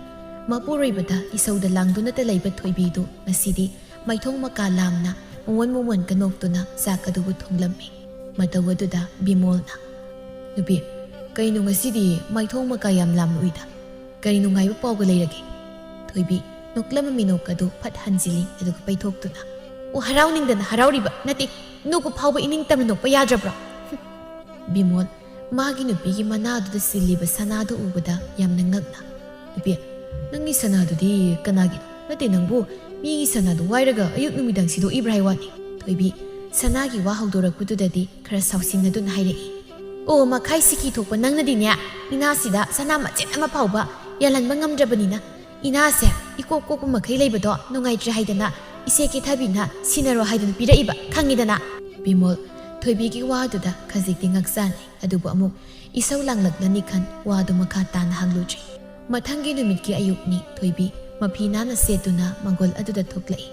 ꯃꯄꯨꯔꯣꯏꯕꯗ ꯏꯁꯧꯗ ꯂꯥꯡꯗꯨꯅꯇ ꯂꯩꯕ ꯊꯣꯏꯕꯤꯗꯨ ꯉꯁꯤꯗꯤ ꯃꯥꯏꯊꯣꯡ ꯃꯀꯥ ꯂꯥꯝꯅ ꯃꯣꯟꯀ ꯅꯣꯛꯇꯨꯅ ꯆꯥꯛ ꯑꯗꯨꯕꯨ ꯊꯣꯡꯂꯝꯃꯤ ꯃꯇꯧ ꯑꯗꯨꯗ ꯕꯤꯃꯣꯜꯅ ꯅꯨꯄꯤ ꯀꯩꯅꯣ ꯉꯁꯤꯗꯤ ꯃꯥꯏꯊꯣꯡ ꯃꯀꯥ ꯌꯥꯝ ꯂꯥꯝꯅ ꯎꯏꯗ ꯀꯔꯤ ꯅꯨꯡꯉꯥꯏꯕ ꯄꯥꯎꯒ ꯂꯩꯔꯒꯦ ꯊꯣꯏꯕꯤ ꯅꯣꯛꯂꯝꯕ ꯃꯤꯅꯣꯛ ꯑꯗꯨ ꯐꯠ ꯍꯟꯖꯤꯜꯂꯤ ꯑꯗꯨꯒ ꯄꯩꯊꯣꯛꯇꯨꯅ ꯑꯣ ꯍꯔꯥꯎꯅꯤꯡꯗꯅ ꯍꯔꯥꯎꯔꯤꯕ ꯅꯠꯇꯦ ꯅꯣꯛꯄ ꯐꯥꯎꯕ ꯏꯅꯤꯡ ꯇꯝꯅ ꯅꯣꯛꯄ ꯌꯥꯗ꯭ꯔꯕ꯭ꯔꯣ ꯕꯤꯃꯣꯜ ꯃꯥꯒꯤ ꯅꯨꯄꯤꯒꯤ ꯃꯅꯥꯗꯨꯗ ꯁꯤꯜꯂꯤꯕ ꯁꯅꯥꯗꯨ ꯎꯕꯗ ꯌꯥꯝꯅ ꯉꯛꯅ ꯅꯨꯄꯤ ꯅꯪꯒꯤ ꯁꯅꯥꯗꯨꯗꯤ ꯀꯅꯥꯒꯤꯅꯣ ꯅꯠꯇꯦ ꯅꯪꯕꯨ ꯃꯤꯒꯤ ꯁꯅꯥꯗꯨ ꯋꯥꯏꯔꯒ ꯑꯌꯨꯛ ꯅꯨꯃꯤꯗꯥꯡ ꯁꯤꯗꯣꯛꯏꯕ꯭ꯔꯥ ꯍꯥꯏ ꯋꯥꯅꯤ ꯊꯣꯏꯕꯤ ꯁꯅꯥꯒꯤ ꯋꯥ ꯍꯧꯗꯣꯔꯛꯄꯗꯨꯗꯗꯤ ꯈꯔ ꯁꯥꯎꯁꯤꯟꯅꯗꯨꯅ ꯍꯥꯏꯔꯛꯏ ꯑꯣ ꯃꯈꯥꯏ ꯁꯤꯀꯤ ꯊꯣꯛꯄ ꯅꯪꯅꯗꯤꯅꯦ ꯏꯅꯥꯁꯤꯗ ꯁꯅꯥ ꯃꯆꯦꯠ ꯑꯃ ꯐꯥꯎꯕ ꯌꯥꯜꯍꯟꯕ ꯉꯝꯗ꯭ꯔꯕꯅꯤꯅ ꯏꯅꯥꯁꯦ ꯏꯀꯣꯛ ꯀꯣꯛꯄ ꯃꯈꯩ ꯂꯩꯕꯗꯣ ꯅꯨꯡꯉꯥꯏꯇ꯭ꯔꯦ ꯍꯥꯏꯗꯅ ꯏꯆꯦ ꯀꯦꯊꯕꯤꯅ ꯁꯤꯟꯅꯔꯣ ꯍꯥꯏꯗꯨꯅ ꯄꯤꯔꯛꯏꯕ ꯈꯪꯉꯤꯗꯅ ꯕꯤꯃꯣꯜ ꯊꯣꯏꯕꯤꯒꯤ ꯋꯥꯗꯨꯗ ꯈꯖꯤꯛꯇꯤ ꯉꯛꯆꯥꯅꯤ ꯑꯗꯨꯕꯨ ꯑꯃꯨꯛ ꯏꯁꯧ ꯂꯥꯡꯂꯛꯂꯅꯤ ꯈꯟ ꯋꯥꯗꯨ ꯃꯈꯥ ꯇꯥꯅ ꯍꯪꯂꯨꯗ꯭ꯔꯤ꯫ ꯃꯊꯪꯒꯤ ꯅꯨꯃꯤꯠꯀꯤ ꯑꯌꯨꯛꯅꯤ ꯊꯣꯏꯕꯤ ꯃꯐꯤ ꯅꯥꯟꯅ ꯁꯦꯠꯇꯨꯅ ꯃꯪꯒꯣꯜ ꯑꯗꯨꯗ ꯊꯣꯛꯂꯛꯏ꯫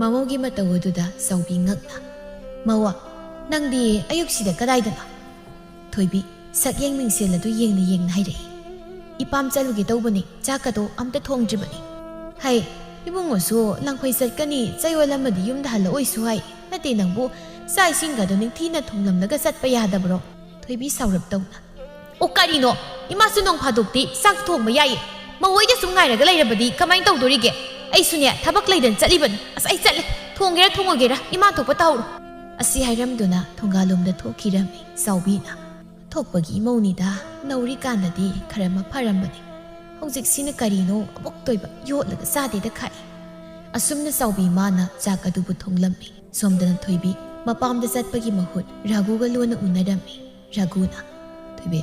ꯃꯃꯧꯒꯤ ꯃꯇꯧ ꯑꯗꯨꯗ ꯆꯥꯎꯕꯤ ꯉꯛꯅ "ꯃꯧꯋꯥ, ꯅꯪꯗꯤ ꯑꯌꯨꯛꯁꯤꯗ ꯀꯗꯥꯏꯗꯅꯣ?" ꯊꯣꯏꯕꯤ ꯁꯛꯌꯦꯡ ꯃꯤꯡꯁꯦꯜ ꯑꯗꯨ ꯌꯦꯡꯅ ꯌꯦꯡꯅ ꯍꯥꯏꯔꯛꯏ꯫ "ꯏꯄꯥꯝ ꯆꯠꯂꯨꯒꯦ ꯇꯧꯕꯅꯤ, ꯆꯥꯛꯀꯗꯣ ꯑꯝꯇ ꯊꯣꯡꯗ꯭ꯔꯤꯕꯅꯤ." "ꯍꯩ, ꯏꯕꯨꯡꯉꯣꯁꯨ ꯂꯪꯐꯩ ꯆꯠꯀꯅꯤ, ꯆꯌꯣꯜ ꯑꯃꯗꯤ ꯌꯨꯝꯗ ꯍꯜꯂꯛꯑꯣꯏꯁꯨ ꯍꯥꯏ꯫ ꯅꯠꯇꯦ ꯅꯪꯕꯨ ꯆꯥꯛ ꯏꯁꯤꯡꯒꯗꯣ ꯅꯤꯡꯊꯤꯅ ꯊꯣꯡꯂꯝꯂꯒ ꯆꯠꯄ ꯌꯥꯗꯕ꯭ꯔꯣ?" ꯊꯣꯏꯕꯤ ꯁꯥꯎꯔꯞ ꯇꯧꯅ "ꯑꯣ ꯀꯔꯤꯅꯣ, ꯏꯃꯥꯁꯨ ꯅꯣꯡ ꯐꯥꯗꯣꯛꯇꯤ ꯆꯥꯛ ꯊꯣꯡꯕ ꯌꯥꯏꯌꯦ꯫ ꯃꯧꯍꯣꯏꯗ ꯁꯨꯝ ꯉꯥꯏꯔꯒ ꯂꯩꯔꯕꯗꯤ ꯀꯃꯥꯏꯅ ꯇꯧꯗꯣꯔꯤꯒꯦ? ꯑꯩꯁꯨꯅꯦ ꯊꯕꯛ ꯂꯩꯗꯅ ꯆꯠꯂꯤꯕꯅꯤ꯫ ꯑꯁ ꯑꯩ ꯆꯠꯂꯦ, ꯊꯣꯡꯒꯦꯔꯥ ꯊꯣꯡꯉꯒꯦꯔꯥ ꯏꯃꯥ ꯊꯣꯛꯄ ꯇꯧꯍꯧꯔꯣ." ꯑꯁꯤ ꯍꯥꯏꯔꯝꯗꯨꯅ ꯊꯣꯡꯒꯥꯜꯂꯣꯝꯗ ꯊꯣꯛꯈꯤꯔꯝꯃꯤ ꯆꯥꯎꯕꯤꯅ꯫ ꯊꯣꯛꯄꯒꯤ ꯃꯧꯅꯤꯗ, ꯅꯧꯔꯤꯀꯥꯟꯗꯗꯤ ꯈꯔ ꯑꯃ ꯐꯔꯝꯕꯅꯤ꯫ ꯍꯧꯖꯤꯛꯁꯤꯅ ꯀꯔꯤꯅꯣ ꯑꯃꯨꯛ ꯇꯣꯏꯕ ꯌꯣꯠꯂꯒ ꯆꯥꯗꯦꯗ ꯈꯥꯛꯏ꯫ ꯑꯁꯨꯝꯅ ꯆꯥꯎꯕꯤ ꯃꯥꯅ ꯆꯥꯛ ꯑꯗꯨꯕꯨ ꯊꯣꯡꯂꯝꯃꯤ꯫ ꯁꯣꯝꯗꯅ ꯊꯣꯏꯕꯤ ꯃꯄꯥꯝꯗ ꯆꯠꯄꯒꯤ ꯃꯍꯨꯠ ꯔꯘꯨꯒ ꯂꯣꯟꯅ ꯎꯅꯔꯝꯃꯤ꯫ ꯔꯘꯨꯅ "ꯊꯣꯏꯕꯤ,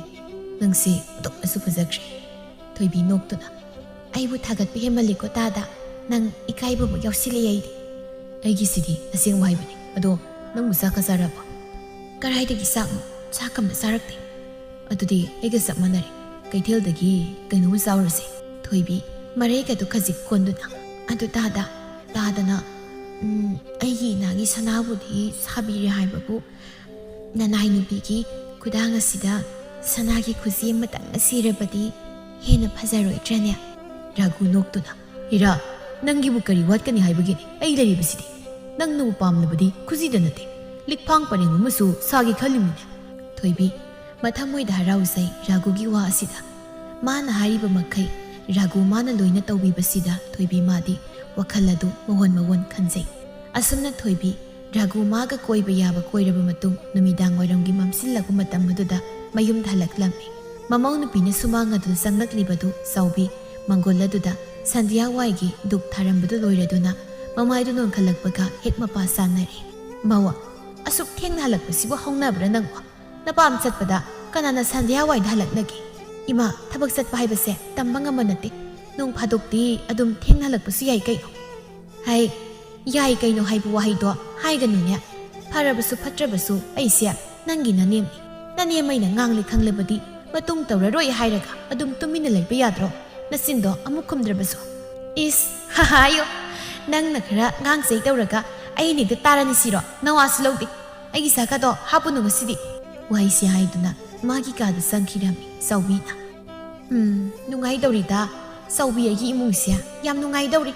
ꯅꯪꯁꯤ ꯑꯗꯨꯛꯅꯁꯨ ꯐꯖꯈ꯭ꯔꯦ." ꯊꯣꯏꯕꯤ ꯅꯣꯛꯇꯨꯅ "ꯑꯩꯕꯨ ꯊꯥꯒꯠꯄ ꯍꯦꯟꯃꯜꯂꯤꯀꯣ ꯇꯥꯗ, ꯅꯪ ꯏꯀꯥꯏꯕꯕꯨ ꯌꯥꯎꯁꯤꯜꯂꯦ ꯑꯩꯗꯤ." "ꯑꯩꯒꯤꯁꯤꯗꯤ ꯑꯁꯦꯡꯕ ꯍꯥꯏꯕꯅꯤ, ꯑꯗꯣ ꯅꯪꯕꯨ ꯆꯥꯛꯀ ꯆꯥꯔꯕꯣ?" "ꯀꯔꯥꯏꯗꯒꯤ ꯆꯥꯛꯅꯣ, ꯆꯥꯛ ꯑꯝꯇ ꯆꯥꯔꯛꯇꯦ." "ꯑꯗꯨꯗꯤ ꯑꯩꯒ ꯆꯞ ꯃꯥꯟꯅꯔꯦ, ꯀꯩꯊꯦꯜꯗꯒꯤ ꯀꯩꯅꯣꯝꯃ ꯆꯥꯎꯔꯁꯦ." ꯊꯣꯏꯕꯤ ꯃꯔꯩꯒꯗꯨ ꯈꯖꯤꯛ ꯀꯣꯟꯗꯨꯅ "ꯑꯗꯨ ꯇꯥꯗꯅ ꯑꯩꯒꯤ ꯏꯅꯥꯒꯤ ꯁꯅꯥꯕꯨꯗꯤ ꯁꯥꯕꯤꯔꯦ ꯍꯥꯏꯕꯕꯨ ꯅꯅꯥꯏ ꯅꯨꯄꯤꯒꯤ ꯈꯨꯗꯥꯡ ꯑꯁꯤꯗ ꯁꯅꯥꯒꯤ ꯈꯨꯖꯤ ꯑꯃꯇꯪꯒ ꯁꯤꯔꯕꯗꯤ ꯍꯦꯟꯅ ꯐꯖꯔꯣꯏꯗ꯭ꯔꯅꯦ?" ꯔꯘꯨ ꯅꯣꯛꯇꯨꯅ "ꯍꯤꯔꯥ, ꯅꯪꯒꯤꯕꯨ ꯀꯔꯤ ꯋꯥꯠꯀꯅꯤ ꯍꯥꯏꯕꯒꯤꯅꯤ? ꯑꯩ ꯂꯩꯔꯤꯕꯁꯤꯗꯤ꯫ ꯅꯪꯅꯕꯨ ꯄꯥꯝꯂꯕꯗꯤ ꯈꯨꯖꯤꯗ ꯅꯠꯇꯦ, ꯂꯤꯛꯐꯥꯡ ꯄꯔꯦꯡ ꯑꯃꯁꯨ ꯁꯥꯒꯦ ꯈꯜꯂꯤꯃꯤꯅꯦ." ꯊꯣꯏꯕꯤ ꯃꯊꯃꯣꯏꯗ ꯍꯔꯥꯎꯖꯩ ꯔꯘꯨꯒꯤ ꯋꯥ ꯑꯁꯤꯗ꯫ ꯃꯥꯅ ꯍꯥꯏꯔꯤꯕ ꯃꯈꯩ ꯔꯘꯨ ꯃꯥꯅ ꯂꯣꯏꯅ ꯇꯧꯕꯤꯕꯁꯤꯗ ꯊꯣꯏꯕꯤ ꯃꯥꯗꯤ ꯋꯥꯈꯜ ꯑꯗꯨ ꯃꯋꯣꯟ ꯈꯟꯖꯩ꯫ ꯑꯁꯨꯝꯅ ꯊꯣꯏꯕꯤ ꯔꯘꯨ ꯃꯥꯒ ꯀꯣꯏꯕ ꯌꯥꯕ ꯀꯣꯏꯔꯕ ꯃꯇꯨꯡ ꯅꯨꯃꯤꯗꯥꯡ ꯋꯥꯏꯔꯝꯒꯤ ꯃꯝꯁꯤꯜꯂꯛꯄ ꯃꯇꯝ ꯑꯗꯨꯗ ꯃꯌꯨꯝꯗ ꯍꯜꯂꯛꯂꯝꯃꯤ꯫ ꯃꯃꯧ ꯅꯨꯄꯤꯅ ꯁꯨꯃꯥꯡ ꯑꯗꯨꯗ ꯆꯪꯂꯛꯂꯤꯕꯗꯨ ꯆꯥꯎꯕꯤ ꯃꯪꯒꯣꯜ ꯑꯗꯨꯗ ꯁꯟꯙ꯭ꯌꯥ ꯋꯥꯏꯒꯤ ꯗꯨꯛ ꯊꯥꯔꯝꯕꯗꯨ ꯂꯣꯏꯔꯗꯨꯅ ꯃꯃꯥꯏꯗꯨ ꯅꯣꯟꯈꯠꯂꯛꯄꯒ ꯍꯦꯛ ꯃꯄꯥ ꯆꯥꯟꯅꯔꯦ꯫ "ꯃꯧꯋꯥ, ꯑꯁꯨꯛ ꯊꯦꯡꯅ ꯍꯜꯂꯛꯄꯁꯤꯕꯨ ꯍꯧꯅꯕ꯭ꯔꯥ ꯅꯪꯕꯣ? ꯅꯄꯥꯝ ꯆꯠꯄꯗ ꯀꯅꯥꯅ ꯁꯟꯙ꯭ꯌꯥ ꯋꯥꯏꯗ ꯍꯜꯂꯛꯅꯒꯦ? ꯏꯃꯥ, ꯊꯕꯛ ꯆꯠꯄ ꯍꯥꯏꯕꯁꯦ ꯇꯝꯕ ꯉꯝꯕ ꯅꯠꯇꯦ꯫ ꯅꯣꯡ ꯐꯥꯗꯣꯛꯇꯤ ꯑꯗꯨꯝ ꯊꯦꯡꯅ ꯍꯜꯂꯛꯄꯁꯨ ꯌꯥꯏ ꯀꯩꯅꯣ." "ꯍꯩ, ꯌꯥꯏ ꯀꯩꯅꯣ ꯍꯥꯏꯕ ꯋꯥꯍꯩꯗꯣ ꯍꯥꯏꯒꯅꯨꯅꯦ꯫ ꯐꯔꯕꯁꯨ ꯐꯠꯇ꯭ꯔꯕꯁꯨ ꯑꯩꯁꯦ ꯅꯪꯒꯤ ꯅꯅꯦꯝꯅꯤ꯫ ꯅꯅꯦꯝ ꯑꯩꯅ ꯉꯥꯡꯂꯦ ꯈꯪꯂꯕꯗꯤ ꯃꯇꯨꯡ ꯇꯧꯔꯔꯣꯏ ꯍꯥꯏꯔꯒ ꯑꯗꯨꯝ ꯇꯨꯃꯤꯟꯅ ꯂꯩꯕ ꯌꯥꯗ꯭ꯔꯣ? ꯅꯆꯤꯟꯗꯣ ꯑꯃꯨꯛ ꯈꯨꯝꯗ꯭ꯔꯕꯁꯨ." "ꯏꯁ, ꯍꯥꯍꯥꯌꯣ, ꯅꯪꯅ ꯈꯔ ꯉꯥꯡꯆꯩ ꯇꯧꯔꯒ ꯑꯩꯅ ꯍꯦꯛꯇ ꯇꯥꯔꯅꯤ ꯁꯤꯔꯣ? ꯅꯋꯥꯁꯨ ꯂꯧꯗꯦ꯫ ꯑꯩꯒꯤ ꯆꯥꯛꯀꯗꯣ ꯍꯥꯞꯄꯨꯅꯨ ꯉꯁꯤꯗꯤ." ꯋꯥꯍꯩꯁꯤ ꯍꯥꯏꯗꯨꯅ ꯃꯥꯒꯤ ꯀꯥꯗ ꯆꯪꯈꯤꯔꯝꯃꯤ ꯆꯥꯎꯕꯤꯅ꯫ "ꯅꯨꯡꯉꯥꯏꯗꯧꯔꯤꯗ, ꯆꯥꯎꯕꯤ ꯑꯩꯒꯤ ꯏꯃꯨꯡꯁꯦ ꯌꯥꯝ ꯅꯨꯡꯉꯥꯏꯗꯧꯔꯤ."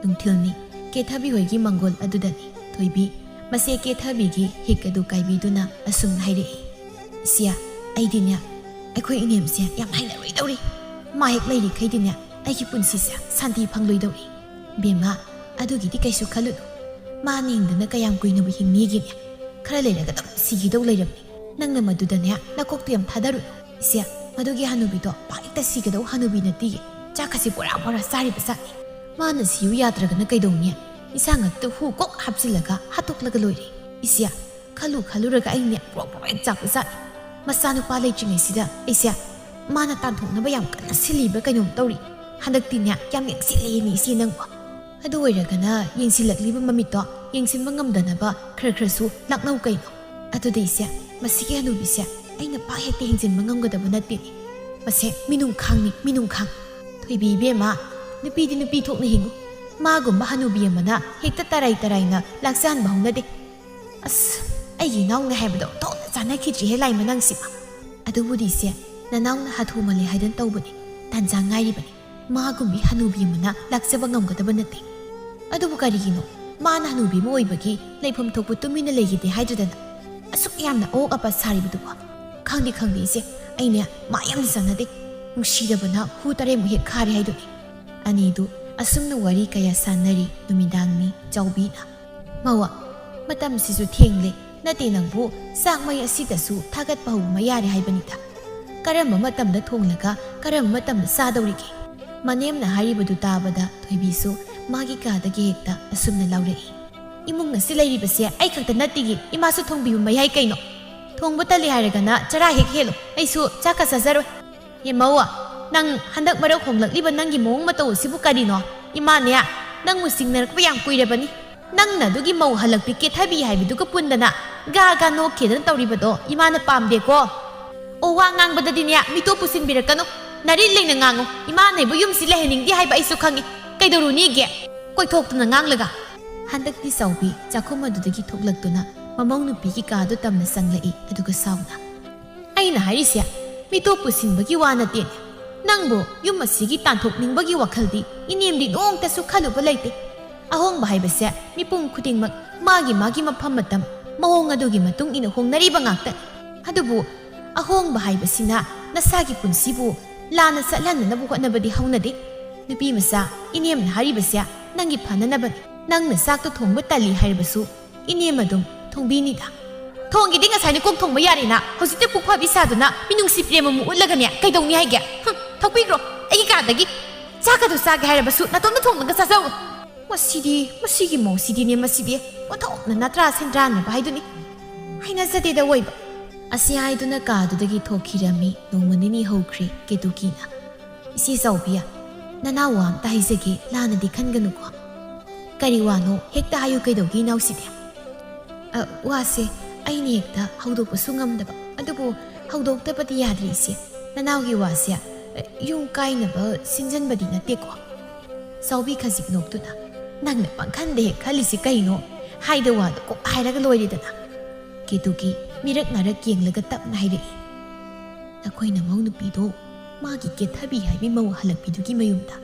ꯅꯨꯡꯊꯤꯜꯅꯤ, ꯀꯦꯊꯕꯤ ꯍꯣꯏꯒꯤ ꯃꯪꯒꯣꯜ ꯑꯗꯨꯗꯅꯤ ꯊꯣꯏꯕꯤ ꯃꯁꯦ ꯀꯦꯊꯕꯤꯒꯤ ꯍꯤꯛ ꯑꯗꯨ ꯀꯥꯏꯕꯤꯗꯨꯅ ꯑꯁꯨꯝꯅ ꯍꯥꯏꯔꯛꯏ꯫ "ꯏꯆꯦ, ꯑꯩꯗꯤꯅꯦ ꯑꯩꯈꯣꯏ ꯏꯅꯦꯝꯁꯦ ꯌꯥꯝ ꯍꯩꯅꯔꯣꯏꯗꯧꯔꯤ꯫ ꯃꯥ ꯍꯦꯛ ꯂꯩꯔꯤꯈꯩꯗꯤꯅꯦ ꯑꯩꯒꯤ ꯄꯨꯟꯁꯤꯁꯦ ꯁꯥꯟꯇꯤ ꯐꯪꯂꯣꯏꯗꯧꯔꯤ." "ꯕꯦꯝꯃ, ꯑꯗꯨꯒꯤꯗꯤ ꯀꯩꯁꯨ ꯈꯜꯂꯨꯅꯨ꯫ ꯃꯥꯅ ꯍꯤꯡꯗꯅ ꯀꯌꯥꯝ ꯀꯨꯏꯅꯕꯨ ꯍꯤꯡꯅꯤꯒꯦꯅꯦ? ꯈꯔ ꯂꯩꯔꯒ ꯑꯗꯨꯝ ꯁꯤꯒꯤꯗꯧ ꯂꯩꯔꯕꯅꯤ꯫ ꯅꯪꯅ ꯃꯗꯨꯗꯅꯦ ꯅꯀꯣꯛꯇꯣ ꯌꯥꯝ ꯊꯥꯗꯔꯨꯅꯨ꯫ ꯏꯆꯦ, ꯃꯗꯨꯒꯤ ꯍꯅꯨꯕꯤꯗꯣ ꯄꯥꯛ ꯍꯦꯛꯇ ꯁꯤꯒꯗꯧ ꯍꯅꯨꯕꯤ ꯅꯠꯇꯤꯌꯦ꯫ ꯆꯥꯛꯀꯁꯤ ꯕꯣꯔꯥ ꯕꯣꯔꯥ ꯆꯥꯔꯤꯕ ꯆꯥꯠꯅꯤ꯫ ꯃꯥꯅ ꯁꯤꯌꯨ ꯌꯥꯗ꯭ꯔꯒꯅ ꯀꯩꯗꯧꯅꯤ? ꯏꯟꯁꯥꯡ ꯑꯗꯨ ꯍꯨ ꯀꯣꯛ ꯍꯥꯞꯆꯤꯜꯂꯒ ꯍꯥꯠꯇꯣꯛꯂꯒ ꯂꯣꯏꯔꯦ꯫ ꯏꯆꯦ, ꯈꯜꯂꯨꯔꯒ ꯑꯩꯅꯦ ꯄ꯭ꯔꯣꯛ ꯍꯦꯛ ꯆꯥꯛꯄ ꯆꯥꯠꯅꯤ꯫ ꯃꯆꯥꯅꯨꯄꯥ ꯂꯩꯇ꯭ꯔꯤꯉꯩꯁꯤꯗ ꯑꯩꯁꯦ ꯃꯥꯅ ꯇꯥꯟꯊꯣꯛꯅꯕ ꯌꯥꯝ ꯀꯟꯅ ꯁꯤꯜꯂꯤꯕ꯭ꯔꯥ ꯀꯩꯅꯣꯝ ꯇꯧꯔꯤ꯫ ꯍꯟꯗꯛꯇꯤꯅꯦ ꯌꯥꯝ ꯌꯦꯡꯁꯤꯜꯂꯦꯅꯦ ꯏꯆꯦ ꯅꯪꯕꯨ꯫ ꯑꯗꯨ ꯑꯣꯏꯔꯒꯅ ꯌꯦꯡꯁꯤꯜꯂꯛꯂꯤꯕ ꯃꯃꯤꯠꯇꯣ ꯌꯦꯡꯁꯤꯟꯕ ꯉꯝꯗꯅꯕ ꯈꯔꯁꯨ ꯂꯥꯛꯅꯧ ꯀꯩꯅꯣ꯫ ꯑꯗꯨꯗ ꯏꯆꯦ, ꯃꯁꯤꯒꯤ ꯍꯅꯨꯕꯤꯁꯦ ꯑꯩꯅ ꯄꯥꯛ ꯍꯦꯛꯇ ꯍꯦꯟꯖꯤꯟꯕ ꯉꯝꯒꯗꯕ ꯅꯠꯇꯦꯅꯦ꯫ ꯃꯁꯦ ꯃꯤꯅꯨꯡꯈꯥꯡꯅꯤ, ꯃꯤꯅꯨꯡꯈꯥꯡ꯫ ꯊꯣꯏꯕꯤ ꯏꯕꯦꯝꯃ, ꯅꯨꯄꯤꯗꯤ ꯅꯨꯄꯤ ꯊꯣꯛꯅ ꯍꯤꯡꯉꯨ꯫ ꯃꯥꯒꯨꯝꯕ ꯍꯅꯨꯕꯤ ꯑꯃꯅ ꯍꯦꯛꯇ ꯇꯔꯥꯏꯅ ꯂꯥꯛꯆꯍꯟꯕ ꯍꯧꯅꯗꯦ꯫ ꯑꯁ, ꯑꯩꯒꯤ ꯏꯅꯥꯎꯅ ꯍꯥꯏꯕꯗꯣ ꯊꯣꯛꯅ ꯆꯥꯅꯈꯤꯗ꯭ꯔꯤꯍꯦ ꯂꯥꯏꯃꯅꯪꯁꯤꯃ꯫ ꯑꯗꯨꯕꯨꯗꯤ ꯏꯆꯦ, ꯅꯅꯥꯎꯅ ꯍꯥꯊꯨ ꯃꯜꯂꯦ ꯍꯥꯏꯗꯅ ꯇꯧꯕꯅꯤ, ꯇꯥꯟꯖꯥ ꯉꯥꯏꯔꯤꯕꯅꯤ꯫ ꯃꯥꯒꯨꯝꯕꯤ ꯍꯅꯨꯕꯤ ꯑꯃꯅ ꯂꯥꯛꯆꯕ ꯉꯝꯒꯗꯕ ꯅꯠꯇꯦ꯫ ꯑꯗꯨꯕꯨ ꯀꯔꯤꯒꯤꯅꯣ ꯃꯥꯅ ꯍꯅꯨꯕꯤ ꯑꯃ ꯑꯣꯏꯕꯒꯤ ꯂꯩꯐꯝ ꯊꯣꯛꯄ ꯇꯨꯃꯤꯟꯅ ꯂꯩꯈꯤꯗꯦ ꯍꯥꯏꯗ꯭ꯔꯗꯅ ꯑꯁꯨꯛ ꯌꯥꯝꯅ ꯑꯋꯣꯛ ꯑꯄꯥ ꯁꯥꯔꯤꯕꯗꯨꯕꯣ? ꯈꯪꯗꯦ ꯏꯆꯦ, ꯑꯩꯅꯦ ꯃꯥ ꯌꯥꯝꯅ ꯆꯥꯟꯅꯗꯦ꯫ ꯅꯨꯡꯁꯤꯗꯕꯅ ꯍꯨ ꯇꯔꯦꯠꯃꯨꯛ ꯍꯦꯛ ꯈꯥꯔꯦ ꯍꯥꯏꯗꯨꯅꯤ." ꯑꯅꯤꯗꯨ ꯑꯁꯨꯝꯅ ꯋꯥꯔꯤ ꯀꯌꯥ ꯁꯥꯟꯅꯔꯤ ꯅꯨꯃꯤꯗꯥꯡꯅꯤ ꯆꯥꯎꯕꯤꯅ꯫ "ꯃꯧꯋꯥ, ꯃꯇꯝꯁꯤꯁꯨ ꯊꯦꯡꯂꯦ꯫ ꯅꯠꯇꯦ ꯅꯪꯕꯨ ꯆꯥꯛ ꯃꯩ ꯑꯁꯤꯗꯁꯨ ꯊꯥꯒꯠꯄ ꯍꯧꯕ ꯌꯥꯔꯦ ꯍꯥꯏꯕꯅꯤꯗ꯫ ꯀꯔꯝꯕ ꯃꯇꯝꯗ ꯊꯣꯡꯂꯒ ꯀꯔꯝꯕ ꯃꯇꯝꯗ ꯆꯥꯗꯧꯔꯤꯒꯦ?" ꯃꯅꯦꯝꯅ ꯍꯥꯏꯔꯤꯕꯗꯨ ꯇꯥꯕꯗ ꯊꯣꯏꯕꯤꯁꯨ ꯃꯥꯒꯤ ꯀꯥꯗꯒꯤ ꯍꯦꯛꯇ ꯑꯁꯨꯝꯅ ꯂꯥꯎꯔꯛꯏ꯫ "ꯏꯃꯨꯡ ꯑꯁꯤ ꯂꯩꯔꯤꯕꯁꯦ ꯑꯩ ꯈꯛꯇ ꯅꯠꯇꯤꯌꯦ, ꯏꯃꯥꯁꯨ ꯊꯣꯡꯕꯤꯕ ꯃꯌꯥꯏ ꯀꯩꯅꯣ꯫ ꯊꯣꯡꯕ ꯇꯜꯂꯤ ꯍꯥꯏꯔꯒꯅ ꯆꯔꯥ ꯍꯦꯛ ꯍꯦꯜꯂꯨ, ꯑꯩꯁꯨ ꯆꯥꯛꯀ ꯆꯥꯖꯔꯣꯏ." "ꯃꯧꯋꯥ, ꯅꯪ ꯍꯟꯗꯛ ꯃꯔꯛ ꯍꯣꯡꯂꯛꯂꯤꯕ ꯅꯪꯒꯤ ꯃꯑꯣꯡ ꯃꯇꯧ ꯑꯁꯤꯕꯨ ꯀꯔꯤꯅꯣ? ꯏꯃꯥꯅꯦ ꯅꯪꯕꯨ ꯆꯤꯡꯅꯔꯛꯄ ꯌꯥꯝ ꯀꯨꯏꯔꯕꯅꯤ꯫ ꯅꯪꯅ ꯑꯗꯨꯒꯤ ꯃꯧ ꯍꯜꯂꯛꯄꯤ ꯀꯦꯊꯕꯤ ꯍꯥꯏꯕꯗꯨꯒ ꯄꯨꯟꯗꯅ ꯒꯥ ꯅꯣꯛꯈꯦꯗꯅ ꯇꯧꯔꯤꯕꯗꯣ ꯏꯃꯥꯅ ꯄꯥꯝꯗꯦꯀꯣ." โอว่างางบัดดิเนี่ยมีตัวปุสินบิรกันนาริเลงนางงูอิมาในบุยุมสิเลหนิงที่ให้ใบสุขังไกดูรุนี่แกกอยทกตุนงางเลยกะฮันตักที่สาวบีจากคุมาดูตะกี้ทกหลักตัวน่ะมามองนุปีกิกาดูตำน่ะสังเลยอดูก็สาวน่ะไอ้น่ะฮาริเซียมีตัวปุสินบักยวานาเตียนนางโบยุมมาสิกิตันทกนิงบักยวาคัลดีอินิมดิน้องแต่สุขัลุบะเลยติอาหงบายเบเสียมีปุ่งคุดิงมักมากิมาพัมมาตำมองอดูกิมาตุงอินหงนารีบังอักแต่ฮัดูบุอาหงบายเบสินะนัสากิปุนสิบุลานัสลันนับบุกนับดีเฮานาดินุปีมาซาอินิมฮาริเบเสียนางกิพันนับดีนางนัสากตุทงบัตตาลีฮาริเบสุอินิมมาดุมทงบีนิดาทงกิดิ้งอาศัยนุกงทงไม่ยารีนะเขาสิเตปุกพาวิสาดุนะมินุงสิเปรียมมุอุลละกันเนี่ยใครตรงนี้ให้แกทกปีกรอไอ้กาดกิซากตุซากฮาริเบสุนาต้นทงนังก็ซาเซามาสิกิมองสิดีเนี่ยมาสิบีว่าทงนันนัตราเซนดรานเนี่ยไปดูนี่ให้น่าจะเด็ดเอาไว้บ่อาศัยไอ้ตัวนักการดูตะกี้ทอกขีรามีน้องมันนี่ฮาวครีเกตุกีนะสิสาวบีอะนั่นเอาวามตาฮิเซกิลานาดิขันกันนุกว่าการิวานุเฮกตาอายุเกตุกีน่าสิเดียว่าเสไอ้เนี่ยเฮกตาฮาวดูปสุงามดับอันดูบุฮาวดูแต่ปฏิยาดริเสียนั่นเอากี่ว่าเสียยุงไก่เนี่ยบ่สินจันบดีน่ะเด็กว่าสาวบีขจิกนกตัวน่ะนั่งเนี่ยปังคันเด็กขันลิสิไก่โน่ให้เดว่าก็ให้แล้วก็ลอยดีนะเกตุกีมีรักนารักเกียงแล้วก็ตับนายเลยนักคุยน้ำมองนุปีโตมากิเกตทับบีให้ไม่มาหักปีดูกิมายุมตา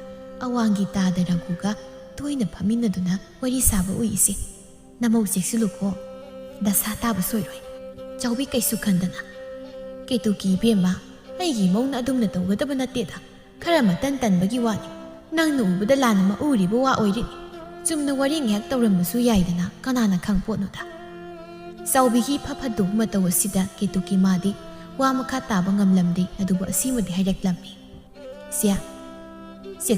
อวางกีตาดารากูกะตัวนับพามินนดูนะวันที่สาบอุยสิน้ำมองเซ็กซ์ลูกโคดัสซาตาบสวยเลยเจ้าบิ๊กไก่สุขันดนะเกตุกีเบียมาไอ้ยี่มองน่าดุมน่าตัวก็ตับน่าเตะตาข้ารามาตันบักิวานี่นางหนูบุดลานมาอูริบัวออยริจุ่มนวารีแงกตัวเรมสุใหญ่ดนะก็นานักขังปวดนุตาสาวบิกีพับดุมาตัวสิดาเกตุกิมาดิว่ามาข้าตาบังงำลำดีอดูบะซีมาดิให้เด็กลำนี้เสีย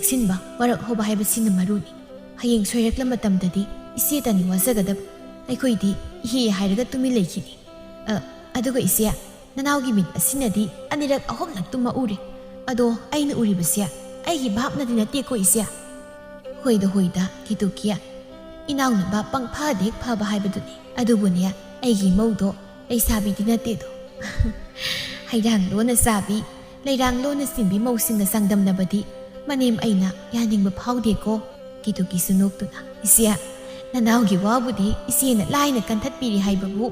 กสินบ่ว่าเราเขาบ่ให้บะสินมารุนี่ให้ยังช่วยเด็กลำมาตำดัดดิอิเสียตันว่าจะกระดับไอ้คุยดิฮีให้เด็กตุ้มีเลยคิดนี่อดูก็อิเสียนั่นเอากิมินสินดิอันนี้เด็กเอาหอมหนักตุ้มาอูริอดูไอ้นี่อูริบะเสียไอ้ฮีบ้าบนั่นดินาเตี้ยก็อิเสียหอยดาเกตุกิอะอินเอาหนึ่งบ้าปังผ้าเด็กผ้าบ่ให้บะดุนี่อดูบุเนี่ยไอ้กี่โมดไอ้ซาบีที่น่าเตะดให้ดังโลนซาบีเลยดังโลนสินบีโมสินกับสังดำนาบดีมันเอ็มไอ้น่ะยานิงแบบเผาเด็กก็กิตุกิสนุกตัวน่ะอิเสียนั่นเอากี่ว่าบุดีอิเสียน่ะไล่น่ะกันทัดปีริให้บับุ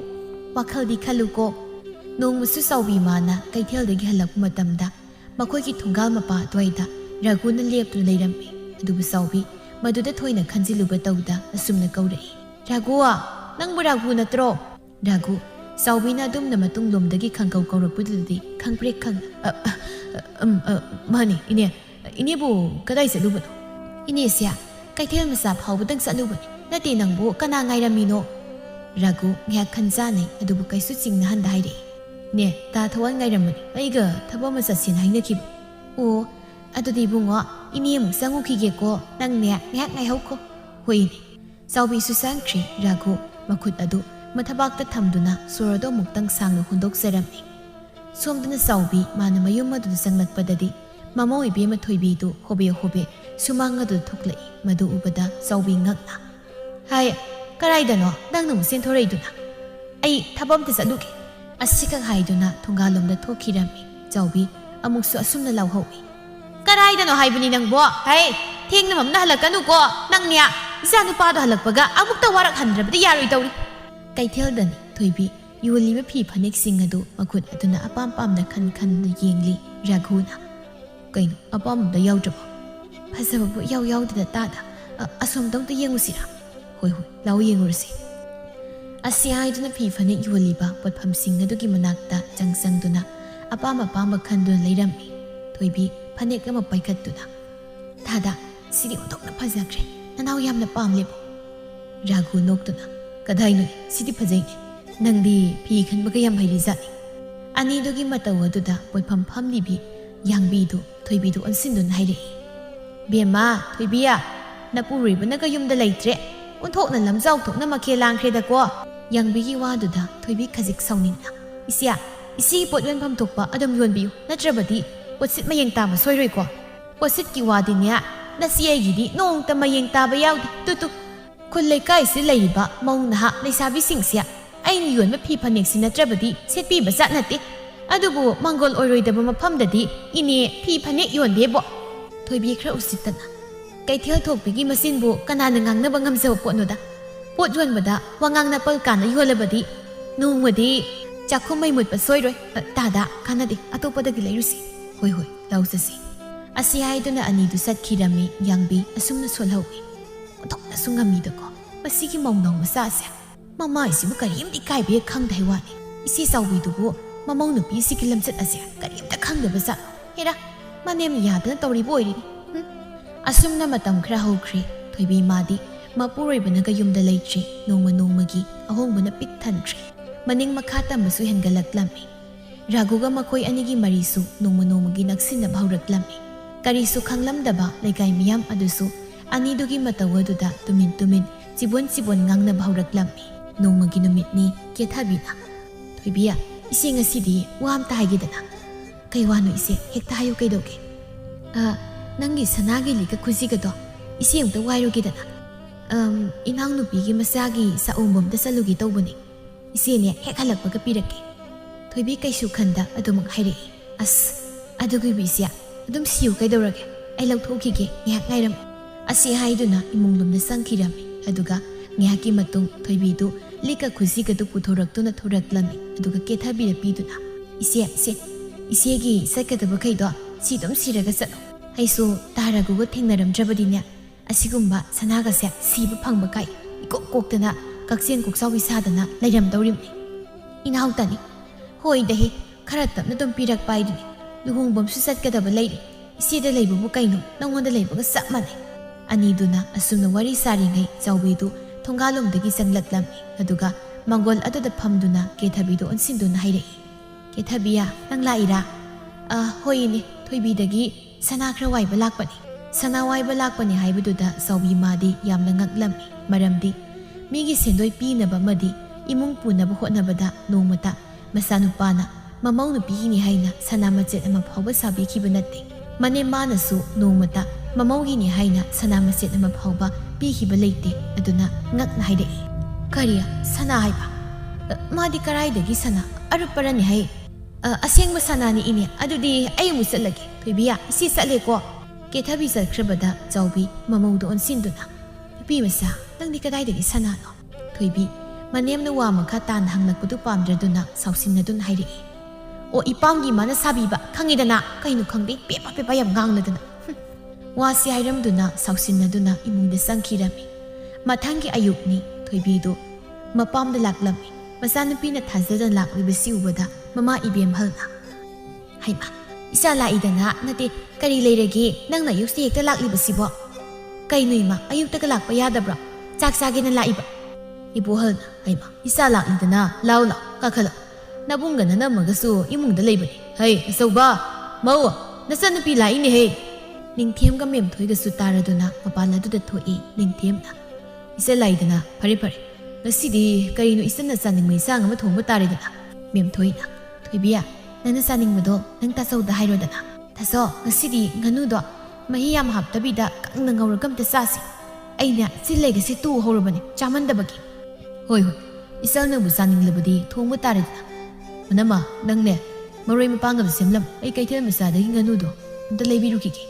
ว่าเขาดีขลุโกน้องมุสุสาวบีมานะไกเที่ยวเด็กหันหลังมาดำดามาคุยกิทุ่งกาลมาป่าตัวไอ้ดารากูนั่นเลียบตัวเลยรำเองดูบุสาวบีมาดูได้ถอยน่ะคันจิลุบะตัวดาสุ่มน่ะเกาเลยรากูอ่ะนั่งบุรากูน่ะโตรรากูสาวบีน่าดุมน่ะมาตุ้งลมตะกี้ขังเกาปุดดีขังเปรกขังมานี่อินี่บุก็ได้สิลุบะอินี่เสียไกเที่ยวมาสาบเขาบุตั้งสิลุบะนาตีนังบุก็น่าไงรามีโนรากูแง่ขันจ้าเนี่ยอดูบุไกสุดจริงนะฮันได้ดิเนี่ยตาทวันไงรามันไอ้ก็ถ้าบ่มาสัตย์สินให้เนี่ยคิดโอ้อดูดีบุงอ่ะอินี่มึงสังกุขี้เกียจก็นั่งเนี่ยแง่ไงเขาก็หุยนี่สาวบีสุสังครีรากูมาขุดอดูมาทบักตะทำดูนะสุรดมุกตั้งสังนุคนดกเสรมีส่วนตัวสาวบีมานะมายุ่งมาดูสังลักปดดีมาโมยบีมาถอยบีดูโฮเบสุมังกดูทุกเลยมาดูอุปดาสาวบีงักนะไฮ้ก็ไรเดนอดังหนุ่มเส้นทอร์เรดูนะไอ้ทับบอมติดสะดุกอาศิกไฮดูนะทงกาลมเดทุกิรามีสาวบีอามุกสุอสุมนะเล่าเขาอีก็ไรเดนอไฮบุนีนังบัวไฮ้เที่ยงน้ำมันน่าหลักกันดูก็นังเนี่ยจานุปาดหัลักปะกะอามุกตะวารักหันระบดียารุยตาวรีไกเที่ยวดันถอยบียูลีไม่ผีพันเอกสิงห์ดูมาขุดอัตุนะอปามนะคันเยียงลีรากูนะไกนูอปามได้ยาวจับภาษาบุยาวเด็ดตาดอาสมต้องตัวเยียงอุสิระหอยเล่าเยียงอุสิอาเซียไอตุนะผีพันเอกยูลีบะปดพัมสิงห์ดูกิมันนักตาจังสังตุนะอปามคันดูเลยดำมีถอยบีพันเอกก็มาไปกัดตุนะท่าดาสิริอุตกนะภาษาเกรนั่นเอายามนะปามเล็บรากูนกตุนะก็ได้หน่อยสิที่พะเจนี่นังดีพี่ขันบักยามไฮริจัดนี่อันนี้ดูกิมาตัวดูดาปวยพัมดีบียังบีดูถอยบีดูอันสินดุนให้เลยเบียมาถอยบีอะนับปุริบันนักยุ่มเดลัยเตะอุนทกนั่นลำเจ้าถกนั่นมาเคลางเครดกว่ายังบีกี่ว่าดูดาถอยบีขจิกสาวนินนะอิเสียปวดเวียนพัมถกปะอดมยวนบิวนัดเจอบดีปวดสิทธิ์มายังตามาสวยรวยกว่าปวดสิทธิ์กี่ว่าดิเนี่ยนัดเสียกี่ดีน้องแต่มายังตาไปยาวดิตุ๊คนเลยใกล้สิเลยบะมองนะฮะในซาบิสิงเสียไอ้หยวนไม่พี่พันเอกสินะเจ้าบดีเสียปีบะจัดนัดติ ꯑꯗꯨꯕꯨ ꯃꯪꯒꯣꯜ ꯑꯣꯏꯔꯣꯏꯗꯕ ꯃꯐꯝꯗꯗꯤ ꯏꯅꯦ ꯐꯤ ꯐꯅꯦꯛ ꯌꯣꯟꯗꯦꯕꯣ ꯊꯣꯏꯕꯤ ꯈꯔ ꯎꯁꯤꯠꯇꯅ ꯀꯩꯊꯦꯜ ꯊꯣꯛꯄꯤꯒꯤ ꯃꯆꯤꯟꯕꯨ ꯀꯅꯥꯅ ꯉꯥꯡꯅꯕ ꯉꯝꯖꯕ ꯄꯣꯠꯅꯣꯗ ꯄꯣꯠ ꯌꯣꯟꯕꯗ ꯋꯥꯉꯥꯡ ꯅꯄꯜ ꯀꯥꯟꯅ ꯌꯣꯜꯂꯕꯗꯤ ꯅꯣꯡꯃꯗꯤ ꯆꯥꯛꯈꯨꯝ ꯃꯩ ꯃꯨꯠꯄ ꯁꯣꯏꯔꯣꯏ ꯇꯥꯗ ꯀꯥꯟꯅꯗꯦ ꯑꯇꯣꯞꯄꯗꯒꯤ ꯂꯩꯔꯨꯁꯤ ꯍꯣꯏ ꯍꯣꯏ ꯂꯧꯖꯁꯤ ꯑꯁꯤ ꯍꯥꯏꯗꯨꯅ ꯑꯅꯤꯗꯨ ꯆꯠꯈꯤꯔꯝꯃꯤ ꯌꯥꯡꯕꯤ ꯑꯁꯨꯝꯅ ꯁꯣꯜꯍꯧꯏ ꯑꯣꯟꯊꯣꯛꯅꯁꯨ ꯉꯝꯃꯤꯗꯀꯣ ꯃꯁꯤꯒꯤ ꯃꯧꯅꯧ ꯃꯆꯥꯁꯦ ꯃꯃꯥꯏꯁꯤꯕꯨ ꯀꯔꯤꯝꯇ ꯏꯀꯥꯏꯕ ꯍꯦꯛ ꯈꯪꯗꯦ ꯋꯥꯅꯤ ꯏꯆꯦ ꯆꯥꯎꯕꯤꯗꯨꯕꯨ ꯃꯃꯧ ꯅꯨꯄꯤꯁꯤꯒꯤ ꯂꯝꯆꯠ ꯑꯁꯦ ꯀꯔꯤꯝꯇ ꯈꯪꯗꯕ ꯖꯥꯠꯂꯣ ꯍꯦꯔꯥ ꯃꯅꯦꯝ ꯌꯥꯗꯅ ꯇꯧꯔꯤꯕ ꯑꯣꯏꯔꯤꯅꯤ ꯑꯁꯨꯝꯅ ꯃꯇꯝ ꯈꯔ ꯍꯧꯈ꯭ꯔꯦ ꯊꯣꯏꯕꯤ ꯃꯥꯗꯤ ꯃꯄꯨꯔꯣꯏꯕꯅꯒ ꯌꯨꯝꯗ ꯂꯩꯇ꯭ꯔꯤ ꯅꯣꯡꯃ ꯅꯣꯡꯃꯒꯤ ꯑꯍꯣꯡꯕꯅ ꯄꯤꯛ ꯊꯟꯈ꯭ꯔꯦ ꯃꯅꯤꯡ ꯃꯈꯥ ꯇꯝꯕꯁꯨ ꯍꯦꯟꯒꯠꯂꯛꯂꯝꯃꯤ ꯔꯥꯘꯨꯒ ꯃꯈꯣꯏ ꯑꯅꯤꯒꯤ ꯃꯔꯤꯁꯨ ꯅꯣꯡꯃ ꯅꯣꯡꯃꯒꯤ ꯅꯛꯁꯤꯟꯅꯕ ꯍꯧꯔꯛꯂꯝꯃꯤ ꯀꯔꯤꯁꯨ ꯈꯪꯂꯝꯗꯕ ꯂꯩꯀꯥꯏ ꯃꯤꯌꯥꯝ ꯑꯗꯨꯁꯨ ꯑꯅꯤꯗꯨꯒꯤ ꯃꯇꯧ ꯑꯗꯨꯗ ꯇꯨꯃꯤꯟ ꯇꯨꯃꯤꯟ ꯆꯤꯕꯣꯟ ꯉꯥꯡꯅꯕ ꯍꯧꯔꯛꯂꯝꯃꯤ ꯅꯣꯡꯃꯒꯤ ꯅꯨꯃꯤꯠꯅꯤ ꯀꯦꯊꯕꯤꯅ ꯊꯣꯏꯕꯤꯌꯥ ꯏꯆꯦ ꯉꯁꯤꯗꯤ ꯋꯥ ꯑꯝꯇ ꯍꯥꯏꯒꯦꯗꯅ ꯀꯩ ꯋꯥꯅꯣ ꯏꯆꯦ ꯍꯦꯛꯇ ꯍꯥꯏꯌꯨ ꯀꯩꯗꯧꯒꯦ ꯅꯪꯒꯤ ꯁꯅꯥꯒꯤ ꯂꯤꯛꯀ ꯈꯨꯖꯤꯒꯗꯣ ꯏꯆꯦ ꯑꯃꯇ ꯋꯥꯏꯔꯨꯒꯦꯗꯅ ꯏꯅꯥꯎꯅꯨꯄꯤꯒꯤ ꯃꯆꯥꯒꯤ ꯆꯥꯛꯎꯝꯕꯝꯗ ꯆꯠꯂꯨꯒꯦ ꯇꯧꯕꯅꯤ ꯏꯆꯦꯅꯦ ꯍꯦꯛ ꯍꯜꯂꯛꯄꯒ ꯄꯤꯔꯛꯀꯦ ꯊꯣꯏꯕꯤ ꯀꯩꯁꯨ ꯈꯟꯗ ꯑꯗꯨꯃꯛ ꯍꯥꯏꯔꯛꯏ ꯑꯁ ꯑꯗꯨꯒꯤꯕꯨ ꯏꯆꯦ ꯑꯗꯨꯝ ꯁꯤꯌꯨ ꯀꯩꯗꯧꯔꯒꯦ ꯑꯩ ꯂꯧꯊꯣꯛꯈꯤꯒꯦ ꯉꯥꯏꯍꯥꯛ ꯉꯥꯏꯔꯝꯃꯨ ꯑꯁꯤ ꯍꯥꯏꯗꯨꯅ ꯏꯃꯨꯡꯂꯣꯝꯗ ꯆꯪꯈꯤꯔꯝꯃꯤ ꯑꯗꯨꯒ ꯉꯥꯏꯍꯥꯛꯀꯤ ꯃꯇꯨꯡ ꯊꯣꯏꯕꯤꯗꯨ ꯂꯤꯛꯀ ꯈꯨꯖꯤꯒꯗꯨ ꯄꯨꯊꯣꯔꯛꯇꯨꯅ ꯊꯣꯔꯛꯂꯝꯃꯤ ꯑꯗꯨꯒ ꯀꯦꯊꯕꯤꯗ ꯄꯤꯗꯨꯅ ꯏꯆꯦꯒꯤ ꯆꯠꯀꯗꯕꯈꯩꯗꯣ ꯁꯤ ꯑꯗꯨꯝ ꯁꯤꯔꯒ ꯆꯠꯂꯣ ꯑꯩꯁꯨ ꯇꯥꯔꯒꯨꯒ ꯊꯦꯡꯅꯔꯝꯗ꯭ꯔꯕꯗꯤꯅꯦ ꯑꯁꯤꯒꯨꯝꯕ ꯁꯅꯥꯒꯁꯦ ꯁꯤꯕ ꯐꯪꯕ ꯀꯥꯏ ꯏꯀꯣꯛ ꯀꯣꯛꯇꯅ ꯀꯛꯆꯦꯡ ꯀꯣꯛꯆꯥꯎꯕꯤ ꯁꯥꯗꯅ ꯂꯩꯔꯝꯗꯧꯔꯤꯕꯅꯤ ꯏꯅꯥꯎꯇꯅꯤ ꯍꯣꯏꯗꯍꯦ ꯈꯔ ꯇꯞꯅ ꯑꯗꯨꯝ ꯄꯤꯔꯛꯄ ꯍꯥꯏꯗꯨꯅꯤ ꯂꯨꯍꯣꯡꯕꯝꯁꯨ ꯆꯠꯀꯗꯕ ꯂꯩꯔꯤ ꯏꯆꯦꯗ ꯂꯩꯕꯕꯨ ꯀꯩꯅꯣ ꯅꯪꯉꯣꯟꯗ ꯂꯩꯕꯒ ꯆꯞ ꯃꯥꯟꯅꯩ ꯑꯅꯤꯗꯨꯅ ꯑꯁꯨꯝꯅ ꯋꯥꯔꯤ ꯁꯥꯔꯤꯉꯩ ꯆꯥꯎꯕꯤꯗꯨ ꯊꯣꯡꯒꯥꯜꯂꯣꯝꯗꯒꯤ ꯆꯪꯂꯛꯂꯝꯃꯤ ꯑꯗꯨꯒ ꯃꯪꯒꯣꯜ ꯑꯗꯨꯗ ꯐꯝꯗꯨꯅ ꯀꯦꯊꯕꯤꯗꯨ ꯑꯣꯟꯁꯤꯟꯗꯨꯅ ꯍꯥꯏꯔꯛꯏ ꯀꯦꯊꯕꯤꯌꯥ ꯅꯪ ꯂꯥꯛꯏꯔꯥ ꯍꯣꯏ ꯏꯅꯦ ꯊꯣꯏꯕꯤꯗꯒꯤ ꯁꯅꯥ ꯈꯔ ꯋꯥꯏꯕ ꯂꯥꯛꯄꯅꯤ ꯁꯅꯥ ꯋꯥꯏꯕ ꯂꯥꯛꯄꯅꯤ ꯍꯥꯏꯕꯗꯨꯗ ꯆꯥꯎꯕꯤ ꯃꯥꯗꯤ ꯌꯥꯝꯅ ꯉꯛꯂꯝꯃꯤ ꯃꯔꯝꯗꯤ ꯃꯤꯒꯤ ꯁꯦꯟꯗꯣꯏ ꯄꯤꯅꯕ ꯑꯃꯗꯤ ꯏꯃꯨꯡ ꯄꯨꯅꯕ ꯍꯣꯠꯅꯕꯗ ꯅꯣꯡꯃꯇ ꯃꯆꯥꯅꯨꯄꯥꯅ ꯃꯃꯧ ꯅꯨꯄꯤꯒꯤꯅꯤ ꯍꯥꯏꯅ ꯁꯅꯥ ꯃꯆꯦꯠ ꯑꯃ ꯐꯥꯎꯕ ꯁꯥꯕꯤꯈꯤꯕ ꯅꯠꯇꯦ ꯃꯅꯦꯝ ꯃꯥꯅꯁꯨ ꯅꯣꯡꯃꯇ ꯃꯃꯧꯒꯤꯅꯤ ꯍꯥꯏꯅ ꯁꯅꯥ ꯃꯆꯦꯠ ꯑꯃ ꯐꯥꯎꯕ ꯄꯤꯈꯤꯕ ꯂꯩꯇꯦ ꯑꯗꯨꯅ ꯉꯛꯅ ꯍꯥꯏꯔꯛꯏ ꯀꯔꯤ ꯁꯅꯥ ꯍꯥꯏꯕ ꯃꯥꯗꯤ ꯀꯔꯥꯏꯗꯒꯤ ꯁꯅꯥ ꯑꯔꯨꯞꯄꯔꯅꯤ ꯍꯥꯏ ꯑꯁꯦꯡꯕ ꯁꯅꯥꯅꯤ ꯏꯅꯦ ꯑꯗꯨꯗꯤ ꯑꯩ ꯑꯃꯨꯛ ꯆꯠꯂꯒꯦ ꯊꯣꯏꯕꯤꯌꯥ ꯏꯆꯦ ꯆꯠꯂꯦꯀꯣ ꯀꯦꯊꯕꯤ ꯆꯠꯈ꯭ꯔꯕꯗ ꯆꯥꯎꯕꯤ ꯃꯃꯧꯗ ꯑꯣꯟꯁꯤꯟꯗꯨꯅ ꯅꯨꯄꯤ ꯃꯆꯥ ꯅꯪꯗꯤ ꯀꯗꯥꯏꯗꯒꯤ ꯁꯅꯥꯅꯣ ꯊꯣꯏꯕꯤ ꯃꯅꯦꯝꯅ ꯋꯥ ꯃꯈꯥ ꯇꯥꯅ ꯍꯪꯂꯛꯄꯗꯨ ꯄꯥꯝꯗ꯭ꯔꯗꯨꯅ ꯁꯥꯎꯁꯤꯟꯅꯗꯨꯅ ꯍꯥꯏꯔꯛꯏ ꯑꯣ ꯏꯄꯥꯝꯒꯤ ꯃꯥꯅ ꯁꯥꯕꯤꯕ ꯈꯪꯉꯤꯗꯅ ꯀꯩꯅꯣ ꯈꯪꯗꯦ ꯄꯦꯄꯥ ꯄꯦꯄꯥ ꯌꯥꯝ ꯉꯥꯡꯂꯗꯅ ꯋꯥꯁꯤ ꯍꯥꯏꯔꯝꯗꯨꯅ ꯁꯥꯎꯁꯤꯟꯅꯗꯨꯅ ꯏꯃꯨꯡꯗ ꯆꯪꯈꯤꯔꯝꯃꯤ ꯃꯊꯪꯒꯤ ꯑꯌꯨꯛꯅꯤ ꯊꯣꯏꯕꯤꯗꯨ ꯃꯄꯥꯝꯗ ꯂꯥꯛꯂꯝꯃꯤ ꯃꯆꯥꯅꯨꯄꯤꯅ ꯊꯥꯖꯗꯅ ꯂꯥꯛꯂꯤꯕꯁꯤ ꯎꯕꯗ ꯃꯃꯥ ꯏꯕꯦꯝꯍꯜꯅ ꯍꯩꯃꯥ ꯏꯆꯥ ꯂꯥꯛꯏꯗꯅ ꯅꯠꯇꯦ ꯀꯔꯤ ꯂꯩꯔꯒꯦ ꯅꯪꯅ ꯑꯌꯨꯛꯁꯤ ꯍꯦꯛꯇ ꯂꯥꯛꯂꯤꯕꯁꯤꯕꯣ ꯀꯩꯅꯣ ꯏꯃꯥ ꯑꯌꯨꯛꯇꯒ ꯂꯥꯛꯄ ꯌꯥꯗꯕ꯭ꯔꯣ ꯆꯥꯛ ꯆꯥꯒꯦꯅ ꯂꯥꯛꯏꯕ ꯏꯕꯣꯍꯜꯅ ꯍꯩꯃꯥ ꯏꯆꯥ ꯂꯥꯛꯂꯤꯗꯅ ꯂꯥꯎ ꯀꯥꯈꯠꯂꯣ ꯅꯕꯨꯡꯒ ꯅꯅꯝꯃꯒꯁꯨ ꯏꯃꯨꯡꯗ ꯂꯩꯕꯅꯤ ꯍꯩ ꯑꯆꯧꯕ ꯃꯧ ꯅꯆꯟꯅꯨꯄꯤ ꯂꯥꯛꯏꯅꯦꯍꯦ ꯅꯤꯡꯊꯦꯝꯒ ꯃꯦꯝꯊꯣꯏꯒꯁꯨ ꯇꯥꯔꯗꯨꯅ ꯃꯄꯥꯟ ꯑꯗꯨꯗ ꯊꯣꯛꯏ ꯅꯤꯡꯊꯦꯝꯅ ꯏꯆꯟ ꯂꯥꯛꯏꯗꯅ ꯐꯔꯦ ꯉꯁꯤꯗꯤ ꯀꯔꯤꯅꯣ ꯏꯆꯟꯅ ꯆꯥꯅꯤꯡꯕ ꯏꯟꯁꯥꯡ ꯑꯃ ꯊꯣꯡꯕ ꯇꯥꯔꯦꯗꯅ ꯃꯦꯝꯊꯣꯏꯅ ꯊꯣꯏꯕꯤꯌꯥ ꯅꯪꯅ ꯆꯥꯅꯤꯡꯕꯗꯣ ꯅꯪ ꯇꯥꯆꯧꯗ ꯍꯥꯏꯔꯣꯗꯅ ꯇꯥꯆꯧ ꯉꯁꯤꯗꯤ ꯉꯥꯅꯨꯗꯣ ꯃꯍꯤ ꯌꯥꯝ ꯍꯥꯞꯇꯕꯤꯗ ꯀꯪꯅ ꯉꯧꯔꯒ ꯑꯝꯇ ꯆꯥꯁꯤ ꯑꯩꯅ ꯆꯤꯜꯂꯩꯒꯁꯦ ꯇꯨ ꯍꯧꯔꯕꯅꯤ ꯆꯥꯃꯟꯗꯕꯒꯤ ꯍꯣꯏ ꯏꯆꯜꯅꯕꯨ ꯆꯥꯅꯤꯡꯂꯕꯗꯤ ꯊꯣꯡꯕ ꯇꯥꯔꯦꯗꯅ ꯃꯅꯝꯃ ꯅꯪꯅꯦ ꯃꯔꯣꯏ ꯃꯄꯥꯡꯒꯗꯣ ꯁꯦꯝꯂꯝ ꯑꯩ ꯀꯩꯊꯦꯜ ꯃꯆꯥꯗꯒꯤ ꯉꯥꯅꯨꯗꯣ ꯑꯝꯇ ꯂꯩꯕꯤꯔꯨꯈꯤꯒꯦ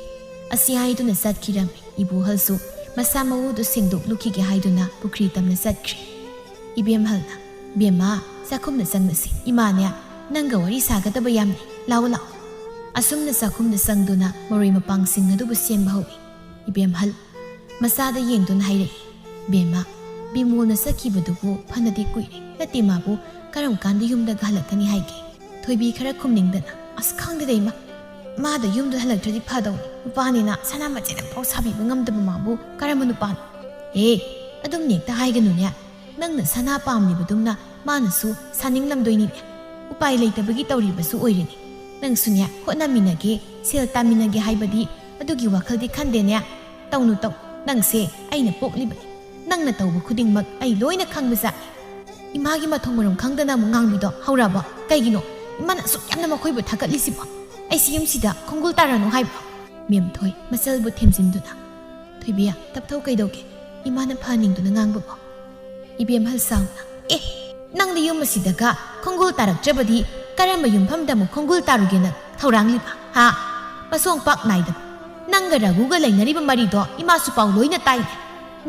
ꯑꯁꯤ ꯍꯥꯏꯗꯨꯅ ꯆꯠꯈꯤꯔꯝꯃꯤ ꯏꯕꯣꯍꯜꯁꯨ ꯃꯁꯥ ꯃꯎꯗꯨ ꯁꯦꯡꯗꯣꯛꯂꯨꯈꯤꯒꯦ ꯍꯥꯏꯗꯨꯅ ꯄꯨꯈ꯭ꯔꯤ ꯇꯝꯅ ꯆꯠꯈ꯭ꯔꯦ ꯏꯕꯦꯝꯍꯜꯅ ꯕꯦꯝꯃ ꯆꯥꯛꯈꯨꯝꯗ ꯆꯪꯂꯁꯤ ꯏꯃꯥꯅꯦ ꯅꯪꯒ ꯋꯥꯔꯤ ꯁꯥꯒꯗꯕ ꯌꯥꯝꯅꯤ ꯂꯥꯛꯑꯣ ꯑꯁꯨꯝꯅ ꯆꯥꯛꯈꯨꯝꯗ ꯆꯪꯗꯨꯅ ꯃꯔꯣꯏ ꯃꯄꯥꯡꯁꯤꯡ ꯑꯗꯨꯕꯨ ꯁꯦꯝꯕ ꯍꯧꯏ ꯏꯕꯦꯝꯍꯜ ꯃꯆꯥꯗ ꯌꯦꯡꯗꯨꯅ ꯍꯥꯏꯔꯛꯏ ꯕꯦꯝꯃ ꯕꯤꯃꯣꯜꯅ ꯆꯠꯈꯤꯕꯗꯨꯕꯨ ꯐꯅꯗꯤ ꯀꯨꯏꯔꯦ ꯅꯠꯇꯦ ꯃꯥꯕꯨ ꯀꯔꯝ ꯀꯥꯟꯗ ꯌꯨꯝꯗꯒ ꯍꯜꯂꯛꯀꯅꯤ ꯍꯥꯏꯒꯦ ꯊꯣꯏꯕꯤ ꯈꯔ ꯈꯨꯝꯅꯤꯡꯗꯅ ꯑꯁ ꯈꯪꯗꯦꯗ ꯏꯃꯥ ꯃꯥꯗ ꯌꯨꯝꯗ ꯍꯜꯂꯛꯇ꯭ꯔꯗꯤ ꯐꯗꯧꯅꯤ ꯅꯨꯄꯥꯅꯤꯅ ꯁꯅꯥ ꯃꯆꯦꯠ ꯑꯃꯐꯥꯎ ꯁꯥꯕꯤꯕ ꯉꯝꯗꯕ ꯃꯥꯕꯨ ꯀꯔꯝꯕ ꯅꯨꯄꯥꯅꯣ ꯑꯗꯨꯝ ꯅꯦꯛꯇ ꯍꯥꯏꯒꯅꯨꯅꯦ ꯅꯪꯅ ꯁꯅꯥ ꯄꯥꯝꯂꯤꯕꯗꯨꯝꯅ ꯃꯥꯅꯁꯨ ꯁꯥꯅꯤꯡꯂꯝꯗꯣꯏꯅꯤꯅꯦ ꯎꯄꯥꯏ ꯂꯩꯇꯕꯒꯤ ꯇꯧꯔꯤꯕꯁꯨ ꯑꯣꯏꯔꯤꯅꯤ ꯅꯪꯁꯨꯅꯦ ꯍꯣꯠꯅꯃꯤꯟꯅꯒꯦ ꯁꯦꯜ ꯇꯥꯃꯤꯟꯅꯒꯦ ꯍꯥꯏꯕꯗꯤ ꯑꯗꯨꯒꯤ ꯋꯥꯈꯜꯗꯤ ꯈꯟꯗꯦꯅꯦ ꯇꯧ ꯅꯪꯁꯦ ꯑꯩꯅ ꯄꯣꯛꯂꯤꯕꯅꯤ ꯅꯪꯅ ꯇꯧꯕ ꯈꯨꯗꯤꯡꯃꯛ ꯑꯩ ꯂꯣꯏꯅ ꯈꯪꯕꯖꯥꯠꯅꯤ 이마기 마통으로 강다나 뭉강미도 하우라봐 까이기노 이만 쑥얌나 마코이부 타갓리시봐 아이시 염시다 콩굴 따라노 하이봐 미엄토이 마살부 템진두나 토이비야 답타우 까이도게 이마는 파닝두나 강부봐 이비엠 할사우나 에 낭디 염마시다가 콩굴 따락저버디 ꯀꯔꯝꯕ ꯌꯨꯝꯐꯝꯗ ꯑꯃꯨꯛ ꯈꯣꯡꯒꯨꯜ ꯇꯥꯔꯨꯒꯦꯅ ꯊꯧꯔꯥꯡꯂꯤꯕ ꯍꯥ ꯃꯁꯣꯡ ꯄꯥꯛ ꯅꯥꯏꯗꯕ ꯅꯪꯒ ꯔꯘꯨꯒ ꯂꯩꯅꯔꯤꯕ ꯃꯔꯤꯗꯣ ꯏꯃꯥꯁꯨ ꯄꯥꯎ ꯂꯣꯏꯅ ꯇꯥꯏꯅꯦ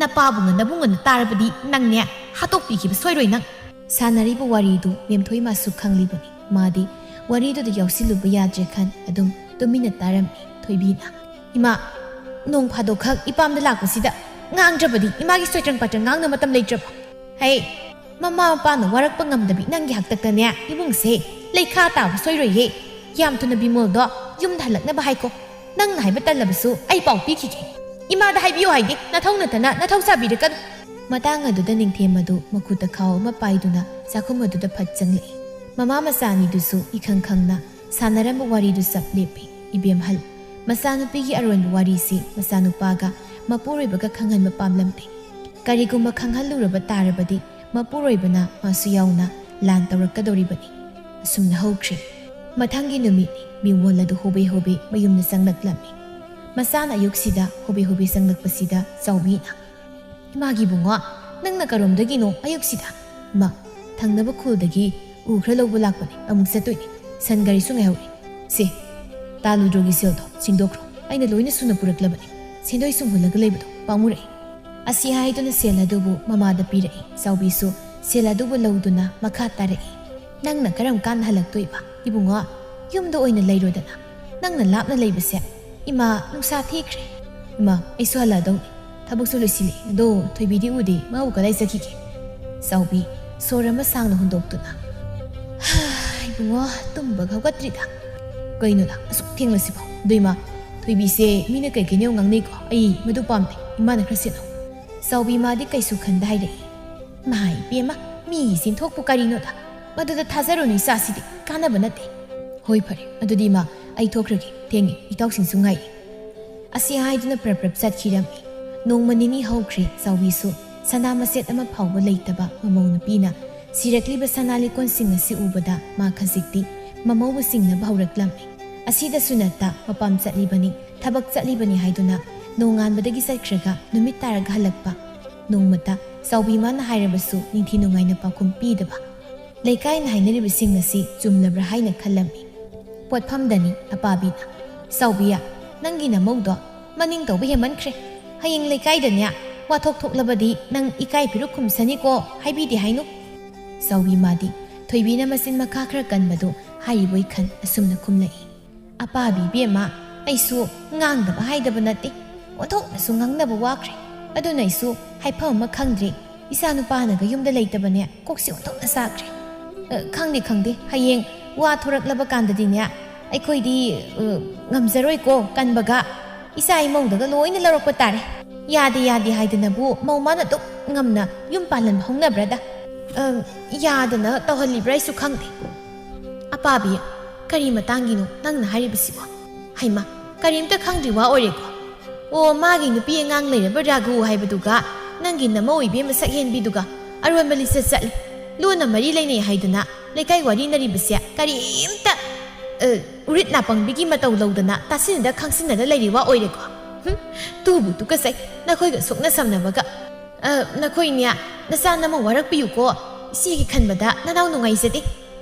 ꯅꯄꯥꯕꯨꯡꯒ ꯅꯕꯨꯡꯒꯅ ꯇꯥꯔꯕꯗꯤ ꯅꯪꯅꯦ ꯍꯥꯠꯇꯣꯛꯄꯤꯈꯤꯕ ꯁꯣꯏꯔꯣꯏ ꯅꯪ ꯁꯥꯟꯅꯔꯤꯕ ꯋꯥꯔꯤꯗꯨ ꯃꯦꯝꯊꯣꯏ ꯃꯥꯁꯨ ꯈꯪꯂꯤꯕꯅꯤ ꯃꯥꯗꯤ ꯋꯥꯔꯤꯗꯨꯗ ꯌꯥꯎꯁꯤꯜꯂꯨꯕ ꯌꯥꯗ꯭ꯔꯦ ꯈꯟ ꯑꯗꯨꯝ ꯇꯨꯃꯤꯟꯅ ꯇꯥꯔꯝꯃꯤ ꯊꯣꯏꯕꯤꯅ ꯏꯃꯥ ꯅꯣꯡ ꯐꯥꯗꯣꯛꯈꯛ ꯏꯄꯥꯝꯗ ꯂꯥꯛꯄꯁꯤꯗ ꯉꯥꯡꯗ꯭ꯔꯕꯗꯤ ꯏꯃꯥꯒꯤ ꯁꯣꯏꯇ꯭ꯔꯪ ꯄꯥꯇ꯭ꯔꯪ ꯉꯥꯡꯅ ꯃꯇꯝ ꯂꯩꯇ꯭ꯔꯕ ꯍꯩ ꯃꯃꯥ ꯃꯄꯥꯅ ꯋꯥꯔꯛꯄ ꯉꯝꯗꯕꯤ ꯅꯪꯒꯤ ꯍꯥꯛꯇꯛꯇꯅꯦ ꯏꯕꯨꯡꯁꯦ ꯂꯩꯈꯥ ꯇꯥꯕ ꯁꯣꯏꯔꯣꯏꯍꯦ ꯌꯥꯝ ꯊꯨꯅ ꯕꯤꯃꯣꯜꯗꯣ ꯌꯨꯝꯗ ꯍꯜꯂꯛꯅꯕ ꯍꯥꯏꯀꯣ ꯅꯪꯅ ꯍꯥꯏꯕ ꯇꯜꯂꯕꯁꯨ ꯑꯩ ꯄꯥꯎ ꯄꯤꯈꯤꯒꯦ ꯏꯃꯥꯗ ꯍꯥꯏꯕꯤꯌꯨ ꯍꯥꯏꯒꯦ ꯅꯊꯧ ꯅꯊꯅ ꯅꯊꯧ ꯁꯥꯕꯤꯔꯛꯀꯅꯨ ꯃꯇꯥꯡ ꯑꯗꯨꯗ ꯅꯤꯡꯊꯦꯝ ꯑꯗꯨ ꯃꯈꯨꯠꯇ ꯈꯥꯎ ꯑꯃ ꯄꯥꯏꯗꯨꯅ ꯆꯥꯛꯈꯨꯝ ꯑꯗꯨꯗ ꯐꯠ ꯆꯪꯂꯛꯏ ꯃꯃꯥ ꯃꯆꯥ ꯑꯅꯤꯗꯨꯁꯨ ꯏꯈꯪ ꯈꯪꯅ ꯁꯥꯟꯅꯔꯝꯕ ꯋꯥꯔꯤꯗꯨ ꯆꯞ ꯂꯦꯞꯄꯤ ꯏꯕꯦꯝꯍꯜ ꯃꯆꯥꯅꯨꯄꯤꯒꯤ ꯑꯔꯣꯟꯕ ꯋꯥꯔꯤꯁꯤ ꯃꯆꯥꯅꯨꯄꯥꯒ ꯃꯄꯨꯔꯣꯏꯕꯒ ꯈꯪꯍꯟꯕ ꯄꯥꯝꯂꯝꯗꯦ ꯀꯔꯤꯒꯨꯝꯕ ꯈꯪꯍꯜꯂꯨꯔꯕ ꯇꯥꯔꯕꯗꯤ ꯃꯄꯨꯔꯣꯏꯕꯅ ꯃꯥꯁꯨ ꯌꯥꯎꯅ ꯂꯥꯟ ꯇꯧꯔꯛꯀꯗꯧꯔꯤꯕꯅꯤ ꯑꯁꯨꯝꯅ ꯍꯧꯈ꯭ꯔꯦ ꯃꯊꯪꯒꯤ ꯅꯨꯃꯤꯠꯅꯤ ꯕꯤꯃꯣꯜ ꯑꯗꯨ ꯍꯣꯕꯦ ꯍꯣꯕꯦ ꯃꯌꯨꯝꯗ ꯆꯪꯂꯛꯂꯝꯃꯤ ꯃꯁꯥꯅ ꯑꯌꯨꯛꯁꯤꯗ ꯍꯣꯕꯦ ꯍꯣꯕꯦ ꯆꯪꯂꯛꯄꯁꯤꯗ ꯆꯥꯎꯕꯤꯅ ꯏꯃꯥꯒꯤ ꯕꯨꯡꯉꯣ ꯅꯪꯅ ꯀꯔꯣꯝꯗꯒꯤꯅꯣ ꯑꯌꯨꯛꯁꯤꯗ ꯏꯃꯥ ꯊꯪꯅꯕ ꯈꯨꯜꯗꯒꯤ ꯎ ꯈꯔ ꯂꯧꯕ ꯂꯥꯛꯄꯅꯦ ꯑꯃꯨꯛ ꯆꯠꯇꯣꯏꯅꯤ ꯁꯟ ꯒꯥꯔꯤꯁꯨ ꯉꯥꯏꯍꯧꯔꯦ ꯁꯦ ꯇꯥꯂꯨꯗ꯭ꯔꯣꯒꯤ ꯁꯦꯜꯗꯣ ꯁꯤꯡꯗꯣꯛꯈ꯭ꯔꯣ ꯑꯩꯅ ꯂꯣꯏꯅ ꯁꯨꯅ ꯄꯨꯔꯛꯂꯕꯅꯤ ꯁꯦꯟꯗꯣꯏ ꯁꯨꯡꯍꯨꯜꯂꯒ ꯂꯩꯕꯗꯣ ꯄꯥꯝꯃꯨꯔꯛꯏ ꯑꯁꯤ ꯍꯥꯏꯗꯨꯅ ꯁꯦꯜ ꯑꯗꯨꯕꯨ ꯃꯃꯥꯗ ꯄꯤꯔꯛꯏ ꯆꯥꯎꯕꯤꯁꯨ ꯁꯦꯜ ꯑꯗꯨꯕꯨ ꯂꯧꯗꯨꯅ ꯃꯈꯥ ꯇꯥꯔꯛꯏ ꯅꯪꯅ ꯀꯔꯝ ꯀꯥꯟꯗ ꯍꯜꯂꯛꯇꯣꯏꯕ ꯏꯕꯨꯡꯉꯣ ꯌꯨꯝꯗ ꯑꯣꯏꯅ ꯂꯩꯔꯣꯗꯅ ꯅꯪꯅ ꯂꯥꯞꯅ ꯂꯩꯕꯁꯦ ꯏꯃꯥ ꯅꯨꯡꯁꯥ ꯊꯤꯈ꯭ꯔꯦ ꯏꯃꯥ ꯑꯩꯁꯨ ꯍꯜꯂꯛꯑꯗꯧꯅꯤ ꯊꯕꯛꯁꯨ ꯂꯣꯏꯁꯤꯜꯂꯤ ꯑꯗꯣ ꯊꯣꯏꯕꯤꯗꯤ ꯎꯗꯦ ꯃꯥꯕꯨ ꯀꯗꯥꯏ ꯆꯠꯈꯤꯒꯦ ꯆꯥꯎꯕꯤ ꯁꯣꯔ ꯑꯃ ꯁꯥꯡꯅ ꯍꯨꯟꯗꯣꯛꯇꯨꯅ ꯏꯕꯨꯡꯉꯣ ꯇꯨꯝꯕꯒ ꯍꯧꯒꯠꯇ꯭ꯔꯤꯗ ꯀꯩꯅꯣꯗ ꯑꯁꯨꯛ ꯊꯦꯡꯂꯁꯤꯐꯥꯎ ꯑꯗꯣ ꯏꯃꯥ ꯊꯣꯏꯕꯤꯁꯦ ꯃꯤꯅ ꯀꯩꯀꯩꯅꯣ ꯉꯥꯡꯅꯩꯀꯣ ꯑꯩ ꯃꯗꯨ ꯄꯥꯝꯗꯦ ꯏꯃꯥꯅ ꯈꯔ ꯁꯦꯠꯅꯧ ꯆꯥꯎꯕꯤ ꯃꯥꯗꯤ ꯀꯩꯁꯨ ꯈꯟꯗ ꯍꯥꯏꯔꯛꯏ ꯃꯥ ꯏꯕꯦꯝꯃ ꯃꯤꯒꯤ ꯆꯤꯟꯊꯣꯛꯄꯨ ꯀꯔꯤꯅꯣꯗ ꯃꯗꯨꯗ ꯊꯥꯖꯔꯨꯅꯨ ꯏꯆꯥꯁꯤꯗꯤ ꯀꯥꯟꯅꯕ ꯅꯠꯇꯦ ꯍꯣꯏ ꯐꯔꯦ ꯑꯗꯨꯗꯤ ꯏꯃꯥ ꯑꯩ ꯊꯣꯛꯈ꯭ꯔꯒꯦ ꯊꯦꯡꯉꯤ ꯏꯇꯥꯎꯁꯤꯡꯁꯨ ꯉꯥꯏꯏ ꯑꯁꯤ ꯍꯥꯏꯗꯨꯅ ꯄ꯭ꯔꯞ ꯄ꯭ꯔꯞ ꯆꯠꯈꯤꯔꯝꯃꯤ ꯅꯣꯡꯃ ꯅꯤꯅꯤ ꯍꯧꯈ꯭ꯔꯦ ꯆꯥꯎꯕꯤꯁꯨ ꯁꯅꯥ ꯃꯆꯦꯠ ꯑꯃ ꯐꯥꯎꯕ ꯂꯩꯇꯕ ꯃꯃꯧ ꯅꯨꯄꯤꯅ ꯁꯤꯔꯛꯂꯤꯕ ꯁꯅꯥ ꯂꯤꯀꯣꯟꯁꯤꯡ ꯑꯁꯤ ꯎꯕꯗ ꯃꯥ ꯈꯖꯤꯛꯇꯤ ꯃꯃꯧꯕꯨ ꯆꯤꯡꯅꯕ ꯍꯧꯔꯛꯂꯝꯃꯤ ꯑꯁꯤꯗꯁꯨ ꯅꯠꯇ ꯃꯄꯥꯝ ꯆꯠꯂꯤꯕꯅꯤ ꯊꯕꯛ ꯆꯠꯂꯤꯕꯅꯤ ꯍꯥꯏꯗꯨꯅ ꯅꯣꯡꯉꯥꯟꯕꯗꯒꯤ ꯆꯠꯈ꯭ꯔꯒ ꯅꯨꯃꯤꯠ ꯇꯥꯔꯒ ꯍꯜꯂꯛꯄ ꯅꯣꯡꯃꯇ ꯆꯥꯎꯕꯤ ꯃꯥꯅ ꯍꯥꯏꯔꯕꯁꯨ ꯅꯤꯡꯊꯤ ꯅꯨꯡꯉꯥꯏꯅ ꯄꯥꯎꯈꯨꯝ ꯄꯤꯗꯕ ꯂꯩꯀꯥꯏꯅ ꯍꯥꯏꯅꯔꯤꯕꯁꯤꯡ ꯑꯁꯤ ꯆꯨꯝꯂꯕ꯭ꯔꯥ ꯍꯥꯏꯅ ꯈꯜꯂꯝꯃꯤ ꯄꯣꯠꯐꯝꯗꯅꯤ ꯑꯄꯥꯕꯤꯅ ꯆꯥꯎꯕꯤꯌꯥ ꯅꯪꯒꯤ ꯅꯃꯧꯗꯣ ꯃꯅꯤꯡ ꯇꯧꯕ ꯍꯦꯟꯃꯟꯈ꯭ꯔꯦ ꯍꯌꯦꯡ ꯂꯩꯀꯥꯏꯗꯅꯦ ꯋꯥꯊꯣꯛ ꯊꯣꯛꯂꯕꯗꯤ ꯅꯪ ꯏꯀꯥꯏ ꯐꯤꯔꯨꯛ ꯈꯨꯝꯁꯅꯤꯀꯣ ꯍꯥꯏꯕꯤꯗꯦ ꯍꯥꯏꯅꯨ ꯆꯥꯎꯕꯤ ꯃꯥꯗꯤ ꯊꯣꯏꯕꯤꯅ ꯃꯆꯤꯟ ꯃꯈꯥ ꯈꯔ ꯀꯟꯕꯗꯨ ꯍꯥꯏꯔꯤꯕꯣꯏ ꯈꯟ ꯑꯁꯨꯝꯅ ꯈꯨꯝꯂꯛꯏ ꯑꯄꯥꯕꯤ ꯏꯕꯦꯝꯃ ꯑꯩꯁꯨ ꯉꯥꯡꯗꯕ ꯍꯥꯏꯗꯕ ꯅꯠꯇꯦ ꯑꯣꯟꯊꯣꯛꯅꯁꯨ ꯉꯥꯡꯅꯕ ꯋꯥꯈ꯭ꯔꯦ ꯑꯗꯨꯅ ꯑꯩꯁꯨ ꯍꯥꯏꯐꯝ ꯑꯃ ꯈꯪꯗ꯭ꯔꯤ ꯏꯆꯥ ꯅꯨꯄꯥꯅꯒ ꯌꯨꯝꯗ ꯂꯩꯇꯕꯅꯦ ꯀꯣꯛꯁꯤ ꯑꯣꯟꯊꯣꯛꯅ ꯆꯥꯛꯈ꯭ꯔꯦ ꯈꯪꯗꯦ ꯍꯌꯦꯡ ꯋꯥ ꯊꯣꯔꯛꯂꯕ ꯀꯥꯟꯗꯗꯤꯅꯦ ꯑꯩꯈꯣꯏꯗꯤ ꯉꯝꯖꯔꯣꯏꯀೋ ꯀꯟꯕꯒ ꯏꯆꯥ ꯏꯃꯧꯗꯒ ꯂꯣꯏꯅ ꯂꯧꯔꯛꯄ ꯇꯥꯔꯦ ꯌꯥꯗꯦ ꯍꯥꯏꯗꯅꯕꯨ ꯃꯧ ꯃꯥꯅ ꯑꯗꯨꯛ ꯉꯝꯅ ꯌꯨꯝ ꯄꯥꯜꯍꯟꯕ ꯍꯧꯅꯕ꯭ꯔꯗ ꯌꯥꯗꯅ ꯇꯧꯍꯜꯂꯤꯕ꯭ꯔꯥ ꯑꯩꯁꯨ ꯈꯪꯗꯦ ꯑꯄꯥꯕꯤ ꯀꯔꯤ ꯃꯇꯥꯡꯒꯤꯅꯣ ꯅꯪꯅ ꯍꯥꯏꯔꯤꯕꯁꯤꯕꯣ ꯍꯩꯃ ꯀꯔꯤꯝꯇ ꯈꯪꯗ꯭ꯔꯤ ꯋꯥ ꯑꯣꯏꯔꯦꯀꯣ ꯑꯣ ꯃꯥꯒꯤ ꯅꯨꯄꯤ ꯑꯉꯥꯡ ꯂꯩꯔꯕ ꯔꯥꯘꯨ ꯍꯥꯏꯕꯗꯨꯒ ꯅꯪꯒꯤ ꯅꯃꯧ ꯏꯕꯦꯝꯃ ꯁꯛꯍꯦꯟꯕꯤꯗꯨꯒ ꯑꯔꯣꯟꯕ ꯂꯤꯆꯠ ꯆꯠꯂꯤ ꯂꯣꯟꯅ ꯃꯔꯤ ꯂꯩꯅꯩ ꯍꯥꯏꯗꯨꯅ ꯂꯩꯀꯥꯏ ꯋꯥꯔꯤꯅꯔꯤꯕꯁꯦ ꯀꯔꯤꯝꯇ ꯎꯔꯤꯠ ꯅꯥꯄꯪꯕꯤꯒꯤ ꯃꯇꯧ ꯂꯧꯗꯅ ꯇꯥꯁꯤꯟꯅꯗ ꯈꯪꯁꯤꯟꯅꯗ ꯂꯩꯔꯤ ꯋꯥ ꯑꯣꯏꯔꯦꯀꯣ ꯇꯨꯕꯨ ꯇꯨꯀꯠꯆꯩ ꯅꯈꯣꯏꯒ ꯁꯣꯛꯅ ꯁꯝꯅꯕꯒ ꯅꯈꯣꯏꯅꯦ ꯅꯆꯥ ꯅꯃꯧ ꯋꯥꯔꯛꯄꯤꯌꯨꯀꯣ ꯏꯆꯦꯒꯤ ꯈꯟꯕꯗ ꯅꯅꯥꯎ ꯅꯨꯡꯉꯥꯏꯖꯗꯦ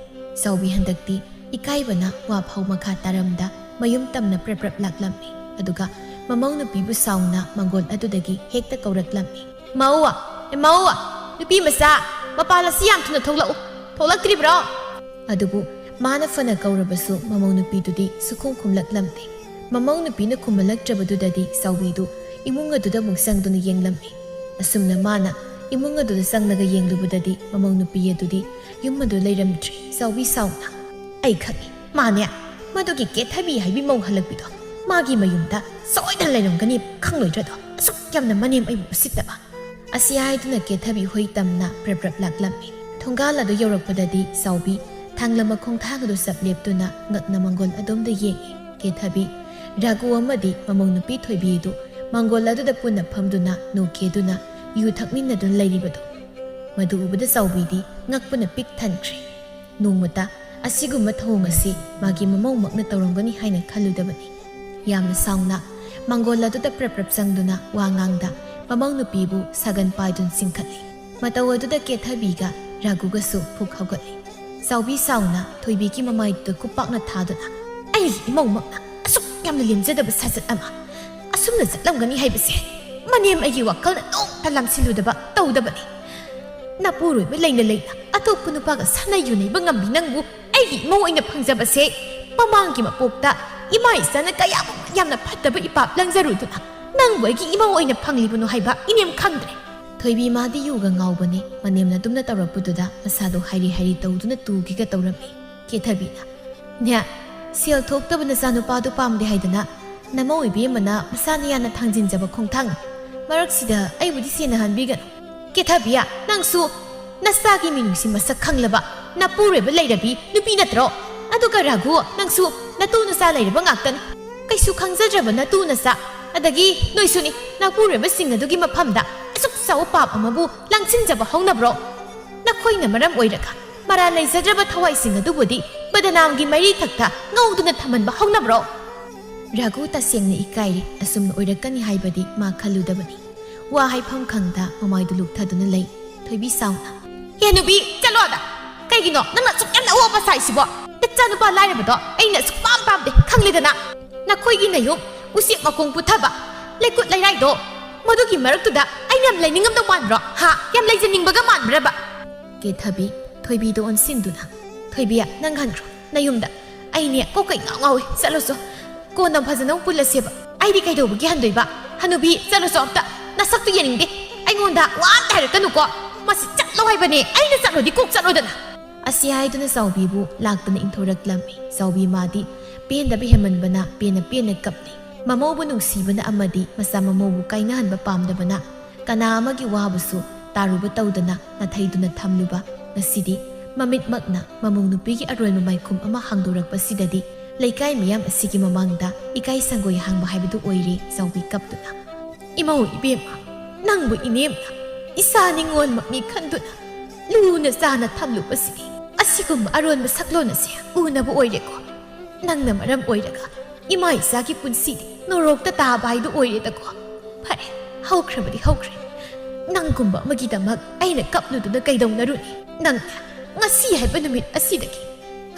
ꯆꯥꯎꯕꯤ ꯍꯟꯗꯛꯇꯤ ꯏꯀꯥꯏꯕꯅ ꯋꯥ ꯐꯥꯎ ꯃꯈꯥ ꯇꯥꯔꯝꯗ ꯃꯌꯨꯝ ꯇꯝꯅ ꯄ꯭ꯔꯞ ꯄ꯭ꯔꯞ ꯂꯥꯛꯂꯝꯃꯤ ꯑꯗꯨꯒ ꯃꯃꯧ ꯅꯨꯄꯤꯕꯨ ꯁꯥꯎꯅ ꯃꯪꯒꯣꯜ ꯑꯗꯨꯗꯒꯤ ꯍꯦꯛꯇ ꯀꯧꯔꯛꯂꯝꯃꯤ ꯃꯧꯋꯥ ꯅꯨꯄꯤ ꯃꯆꯥ ꯃꯄꯥꯟ ꯑꯁꯤ ꯌꯥꯝ ꯊꯨꯅ ꯊꯣꯛꯂꯛꯇ꯭ꯔꯤꯕ꯭ꯔꯣ ꯑꯗꯨꯕꯨ ꯃꯥꯅ ꯐꯅ ꯀꯧꯔꯕꯁꯨ ꯃꯃꯧ ꯅꯨꯄꯤꯗꯨꯗꯤ ꯁꯨꯈꯨꯝ ꯈꯨꯝꯂꯛꯂꯝꯗꯦ ꯃꯃꯧ ꯅꯨꯄꯤꯅ ꯈꯨꯝꯍꯜꯂꯛꯇ꯭ꯔꯕꯗꯨꯗꯗꯤ ꯆꯥꯎꯕꯤꯗꯨ ꯏꯃꯨꯡ ꯑꯗꯨꯗ ꯑꯃꯨꯛ ꯆꯪꯗꯨꯅ ꯌꯦꯡꯂꯝꯃꯤ ꯑꯁꯨꯝꯅ ꯃꯥꯅ ꯏꯃꯨꯡ ꯑꯗꯨꯗ ꯆꯪꯂꯒ ꯌꯦꯡꯂꯨꯕꯗꯗꯤ ꯃꯃꯧ ꯅꯨꯄꯤ ꯑꯗꯨꯗꯤ ꯌꯨꯝ ꯑꯗꯨ ꯂꯩꯔꯝꯗ꯭ꯔꯤ ꯆꯥꯎꯕꯤ ꯁꯥꯎꯅ ꯑꯩ ꯈꯪꯏ ꯃꯥꯅꯦ ꯃꯗꯨꯒꯤ ꯀꯦꯊꯕꯤ ꯍꯥꯏꯕꯤ ꯃꯧ ꯍꯜꯂꯛꯄꯤꯗꯣ ꯃꯥꯒꯤ ꯃꯌꯨꯝꯗ ꯁꯣꯏꯗꯅ ꯂꯩꯔꯝꯒꯅꯤ ꯈꯪꯂꯣꯏꯗ꯭ꯔꯗꯣ ꯑꯁꯨꯛ ꯌꯥꯝꯅ ꯃꯅꯦꯝ ꯑꯩꯕꯨ ꯎꯁꯤꯠꯇꯕ ꯑꯁꯤ ꯍꯥꯏꯗꯨꯅ ꯀꯦꯊꯕꯤ ꯍꯣꯏ ꯇꯝꯅ ꯄ꯭ꯔꯞ ꯄ꯭ꯔꯞ ꯂꯥꯛꯂꯝꯃꯤ ꯊꯣꯡꯒꯥꯜ ꯑꯗꯨ ꯌꯧꯔꯛꯄꯗꯗꯤ ꯆꯥꯎꯕꯤ ꯊꯥꯡꯂꯝ ꯃꯈꯣꯡꯊꯥꯡ ꯑꯗꯨ ꯆꯞ ꯂꯦꯞꯇꯨꯅ ꯉꯛꯅ ꯃꯪꯒꯣꯜ ꯑꯗꯣꯝꯗ ꯌꯦꯡꯏ ꯀꯦꯊꯕꯤ ꯔꯥꯘꯨ ꯑꯃꯗꯤ ꯃꯃꯧ ꯅꯨꯄꯤ ꯊꯣꯏꯕꯤ ꯑꯗꯨ ꯃꯪꯒꯣꯜ ꯑꯗꯨꯗ ꯄꯨꯟꯅ ꯐꯝꯗꯨꯅ ꯅꯣꯛꯈꯦꯗꯨꯅ ꯌꯨ ꯊꯛꯃꯤꯟꯅꯗꯨꯅ ꯂꯩꯔꯤꯕꯗꯣ ꯃꯗꯨ ꯎꯕꯗ ꯆꯥꯎꯕꯤꯗꯤ ꯉꯛꯄꯅ ꯄꯤꯛ ꯊꯟꯈ꯭ꯔꯦ ꯅꯣꯡꯃꯇ ꯑꯁꯤꯒꯨꯝꯕ ꯊꯧꯑꯣꯡ ꯑꯁꯤ ꯃꯥꯒꯤ ꯃꯃꯧꯃꯛꯅ ꯇꯧꯔꯝꯒꯅꯤ ꯍꯥꯏꯅ ꯈꯜꯂꯨꯗꯕꯅꯤ ꯌꯥꯝꯅ ꯁꯥꯎꯅ ꯃꯪꯒꯣꯜ ꯑꯗꯨꯗ ꯄ꯭ꯔꯞ ꯄ꯭ꯔꯞ ꯆꯪꯗꯨꯅ ꯋꯥ ꯉꯥꯡꯗ ꯃꯃꯧ ꯅꯨꯄꯤꯕꯨ ꯁꯥꯒꯟ ꯄꯥꯏꯗꯨꯅ ꯆꯤꯡꯈꯠꯂꯤ ꯃꯇꯧ ꯑꯗꯨꯗ ꯀꯦꯊꯕꯤꯒ ꯔꯥꯘꯨꯒꯁꯨ ꯐꯨꯛ ꯍꯧꯒꯠꯂꯤ ꯆꯥꯎꯕꯤ ꯁꯥꯎꯅ ꯊꯣꯏꯕꯤꯒꯤ ꯃꯃꯥꯏꯗꯨꯗ ꯈꯨꯄꯥꯛꯅ ꯊꯥꯗꯨꯅ ꯑꯩꯒꯤ ꯏꯃꯧꯃꯛꯅ ꯑꯁꯨꯛ ꯌꯥꯝꯅ ꯂꯦꯝꯖꯗꯕ ꯁꯥꯖꯠ ꯑꯃ ꯑꯁꯨꯝꯅ ꯆꯠꯂꯝꯒꯅꯤ ꯍꯥꯏꯕꯁꯦ ꯃꯅꯦꯝ ꯑꯩꯒꯤ ꯋꯥꯈꯜꯅ ꯅꯣꯡꯇ ꯂꯥꯝꯁꯤꯜꯂꯨꯗꯕ ꯇꯧꯗꯕꯅꯤ ꯅꯄꯨꯔꯣꯏꯕ ꯂꯩꯅ ꯂꯩꯅ ꯑꯇꯣꯞꯄ ꯅꯨꯄꯥꯒ ꯁꯥꯟꯅ ꯌꯨꯅꯩꯕ ꯉꯝꯕꯤ ꯅꯪꯕꯨ ꯑꯩꯒꯤ ꯏꯃꯧ ꯑꯣꯏꯅ ꯐꯪꯖꯕꯁꯦ ꯃꯃꯥꯡꯒꯤ ꯃꯄꯣꯛꯇ ꯏꯃꯥ ꯏꯆꯥꯅ ꯀꯌꯥꯃꯨꯛ ꯌꯥꯝꯅ ꯐꯠꯇꯕ ꯏꯄꯥꯞ ꯂꯪꯖꯔꯨꯗꯨꯅ ꯅꯪꯕꯨ ꯑꯩꯒꯤ ꯏꯃꯧ ꯑꯣꯏꯅ ꯐꯪꯂꯤꯕꯅꯣ ꯍꯥꯏꯕ ꯏꯅꯦꯝ ꯈꯪꯗ꯭ꯔꯦ ꯊꯣꯏꯕꯤ ꯃꯥꯗꯤ ꯌꯨꯒ ꯉꯥꯎꯕꯅꯤ ꯃꯅꯦꯝꯅ ꯑꯗꯨꯝꯅ ꯇꯧꯔꯛꯄꯗꯨꯗ ꯃꯁꯥꯗꯣ ꯍꯥꯏꯔꯤ ꯍꯥꯏꯔꯤ ꯇꯧꯗꯨꯅ ꯇꯨꯒꯤꯒ ꯇꯧꯔꯝꯃꯤ ꯀꯦꯊꯕꯤꯅ ꯅꯦ ꯁꯦꯜ ꯊꯣꯛꯇꯕ ꯅꯆꯥꯅꯨꯄꯥꯗꯨ ꯄꯥꯝꯗꯦ ꯍꯥꯏꯗꯅ ꯅꯃꯧ ꯏꯕꯦꯝꯃꯅ ꯃꯁꯥꯅ ꯌꯥꯝꯅ ꯊꯥꯡꯖꯤꯟꯖꯕ ꯈꯣꯡꯊꯥꯡꯅꯤ ꯃꯔꯛꯁꯤꯗ ꯑꯩꯕꯨꯗꯤ ꯁꯦꯟꯅꯍꯟꯕꯤꯒꯅꯨ ꯀꯦꯊꯕꯤꯌꯥ ꯅꯪꯁꯨ ꯅꯆꯥꯒꯤ ꯃꯤꯅꯨꯡꯁꯤ ꯃꯁꯛ ꯈꯪꯂꯕ ꯅꯄꯨꯔꯣꯏꯕ ꯂꯩꯔꯕꯤ ꯅꯨꯄꯤ ꯅꯠꯇ꯭ꯔꯣ ꯑꯗꯨꯒ ꯔꯘꯨ ꯅꯪꯁꯨ ꯅꯇꯨ ꯅꯆꯥ ꯂꯩꯔꯕ ꯉꯥꯛꯇꯅꯤ ꯀꯩꯁꯨ ꯈꯪꯖꯗ꯭ꯔꯕ ꯅꯇꯨ ꯅꯆꯥ ꯑꯗꯒꯤ ꯅꯣꯏꯁꯨꯅꯤ ꯅꯄꯨꯔꯣꯏꯕꯁꯤꯡ ꯑꯗꯨꯒꯤ ꯃꯐꯝꯗ ꯑꯁꯨꯛ ꯆꯥꯎꯕ ꯄꯥꯞ ꯑꯃꯕꯨ ꯂꯥꯡꯁꯤꯟꯖꯕ ꯍꯧꯅꯕ꯭ꯔꯣ ꯅꯈꯣꯏꯅ ꯃꯔꯝ ꯑꯣꯏꯔꯒ ꯃꯔꯥꯜ ꯂꯩꯖꯗ꯭ꯔꯕ ꯊꯋꯥꯏꯁꯤꯡ ꯑꯗꯨꯕꯨꯗꯤ ꯕꯗꯅꯥꯝꯒꯤ ꯃꯩꯔꯤ ꯊꯛꯇ ꯉꯧꯗꯨꯅ ꯊꯝꯍꯟꯕ ꯍꯧꯅꯕ꯭ꯔꯣ ꯔꯘꯨ ꯇꯁꯦꯡꯅ ꯏꯀꯥꯏꯔꯤ ꯑꯁꯨꯝꯅ ꯑꯣꯏꯔꯛꯀꯅꯤ ꯍꯥꯏꯕꯗꯤ ꯃꯥ ꯈꯜꯂꯨꯗꯕꯅꯤ ꯋꯥ ꯍꯥꯏꯐꯝ ꯈꯪꯗ ꯃꯃꯥꯏꯗꯨ ꯂꯨꯛꯊꯗꯨꯅ ꯂꯩ ꯊꯣꯏꯕꯤ ꯁꯥꯎꯅ ꯍꯦ ꯅꯨꯄꯤ ꯆꯠꯂꯣ ꯑꯗ ꯀꯩꯒꯤꯅꯣ ꯅꯪꯅ ꯑꯁꯨꯛ ꯌꯥꯝꯅ ꯑꯋꯥꯕ ꯁꯥꯏꯁꯤꯕꯣ ꯅꯆꯥꯅꯨꯄꯥ ꯂꯥꯏꯔꯕꯗꯣ ꯑꯩꯅ ꯑꯁꯨꯛ ꯄꯥꯝꯗꯦ ꯈꯪꯂꯤꯗꯅ ꯅꯈꯣꯏꯒꯤ ꯅꯌꯨꯝ ꯎꯆꯦꯛ ꯃꯈꯣꯡ ꯄꯨꯊꯕ ꯂꯩꯀꯨꯠ ꯂꯩꯔꯥꯏꯗꯣ ꯃꯗꯨꯒꯤ ꯃꯔꯛꯇꯨꯗ ꯑꯩꯅ ꯌꯥꯝ ꯂꯩꯅꯤꯡꯉꯝꯗꯧ ꯃꯥꯟꯕ꯭ꯔꯣ ꯍꯥ ꯌꯥꯝ ꯂꯩꯖꯅꯤꯡꯕꯒ ꯃꯥꯟꯕ꯭ꯔꯕ ꯀꯦꯊꯕꯤ ꯊꯣꯏꯕꯤꯗꯣ ꯑꯣꯟꯁꯤꯟꯗꯨꯅ ꯊꯣꯏꯕꯤꯌꯥ ꯅꯪ ꯍꯟꯈ꯭ꯔꯣ ꯅꯌꯨꯝꯗ ꯑꯩꯅꯦ ꯀꯣꯛꯀꯩ ꯉꯥꯎꯏ ꯆꯠꯂꯣꯁꯨ ꯀꯣꯟꯅ ꯐꯖꯅ ꯄꯨꯜꯂꯁꯦꯕ ꯑꯩꯗꯤ ꯀꯩꯗꯧꯕꯒꯤ ꯍꯟꯗꯣꯏꯕ ꯍꯅꯨꯕꯤ ꯆꯠꯂꯣꯁꯨ ꯑꯝꯇ ꯅꯁꯛꯇꯨ ꯌꯦꯡꯅꯤꯡꯗꯦ ꯑꯩꯉꯣꯟꯗ ꯋꯥ ꯑꯝꯇ ꯍꯥꯏꯔꯛꯀꯅꯨꯀꯣ ꯃꯁꯤ ꯆꯠꯂꯣ ꯍꯥꯏꯕꯅꯦ ꯑꯩꯅ ꯆꯠꯂꯣꯗꯤ ꯀꯣꯛ ꯆꯠꯂꯣꯗꯅ ꯑꯁꯤ ꯍꯥꯏꯗꯨꯅ ꯆꯥꯎꯕꯤꯕꯨ ꯂꯥꯛꯇꯨꯅ ꯏꯟꯊꯣꯔꯛꯂꯝꯃꯤ ꯆꯥꯎꯕꯤ ꯃꯥꯗꯤ ꯄꯦꯟꯗꯕ ꯍꯦꯃꯟꯕꯅ ꯄꯦꯟꯅ ꯀꯞꯂꯤ ꯃꯃꯧꯕꯨ ꯅꯨꯡꯁꯤꯕꯅ ꯑꯃꯗꯤ ꯃꯆꯥ ꯃꯃꯧꯕꯨ ꯀꯥꯏꯅꯍꯟꯕ ꯄꯥꯝꯗꯕꯅ ꯀꯅꯥ ꯑꯃꯒꯤ ꯋꯥꯕꯨꯁꯨ ꯇꯥꯔꯨꯕ ꯇꯧꯗꯅ ꯅꯥꯊꯩꯗꯨꯅ ꯊꯝꯂꯨꯕ ꯉꯁꯤꯗꯤ ꯃꯃꯤꯠꯃꯛꯅ ꯃꯃꯧ ꯅꯨꯄꯤꯒꯤ ꯑꯔꯣꯟꯕ ꯃꯥꯏꯈꯨꯝ ꯑꯃ ꯍꯥꯡꯗꯣꯔꯛꯄꯁꯤꯗꯗꯤ ꯂꯩꯀꯥꯏ ꯃꯤꯌꯥꯝ ꯑꯁꯤꯒꯤ ꯃꯃꯥꯡꯗ ꯏꯀꯥꯏ ꯁꯪꯒꯣꯏ ꯍꯥꯡꯕ ꯍꯥꯏꯕꯗꯨ ꯑꯣꯏꯔꯦ ꯆꯥꯎꯕꯤ ꯀꯞꯇꯨꯅ ꯏꯃꯧ ꯏꯕꯦꯝꯃ ꯅꯪꯕꯨ ꯏꯅꯦꯝꯅ ꯏꯁꯥ ꯅꯤꯡꯉꯣꯜꯃꯛꯅꯤ ꯈꯟꯗꯨꯅ ꯂꯨꯅ ꯆꯥꯅ ꯊꯝꯂꯨꯕꯁꯤꯗꯤ ꯑꯁꯤꯒꯨꯝꯕ ꯑꯔꯣꯟꯕ ꯁꯛꯂꯣꯟ ꯑꯁꯤ ꯎꯅꯕ ꯑꯣꯏꯔꯦꯀꯣ ꯅꯪꯅ ꯃꯔꯝ ꯑꯣꯏꯔꯒ ꯏꯃꯥ ꯏꯆꯥꯒꯤ ꯄꯨꯟꯁꯤꯗꯤ ꯅꯣꯔꯣꯛꯇ ꯇꯥꯕ ꯍꯥꯏꯗꯨ ꯑꯣꯏꯔꯦꯗꯀꯣ ꯐꯔꯦ ꯍꯧꯈ꯭ꯔꯕꯗꯤ ꯍꯧꯈ꯭ꯔꯦ ꯅꯪꯒꯨꯝꯕ ꯑꯃꯒꯤꯗꯃꯛ ꯑꯩꯅ ꯀꯞꯂꯨꯗꯨꯅ ꯀꯩꯗꯧꯅꯔꯨꯅꯤ ꯅꯪ ꯉꯁꯤ ꯍꯥꯏꯕ ꯅꯨꯃꯤꯠ ꯑꯁꯤꯗꯒꯤ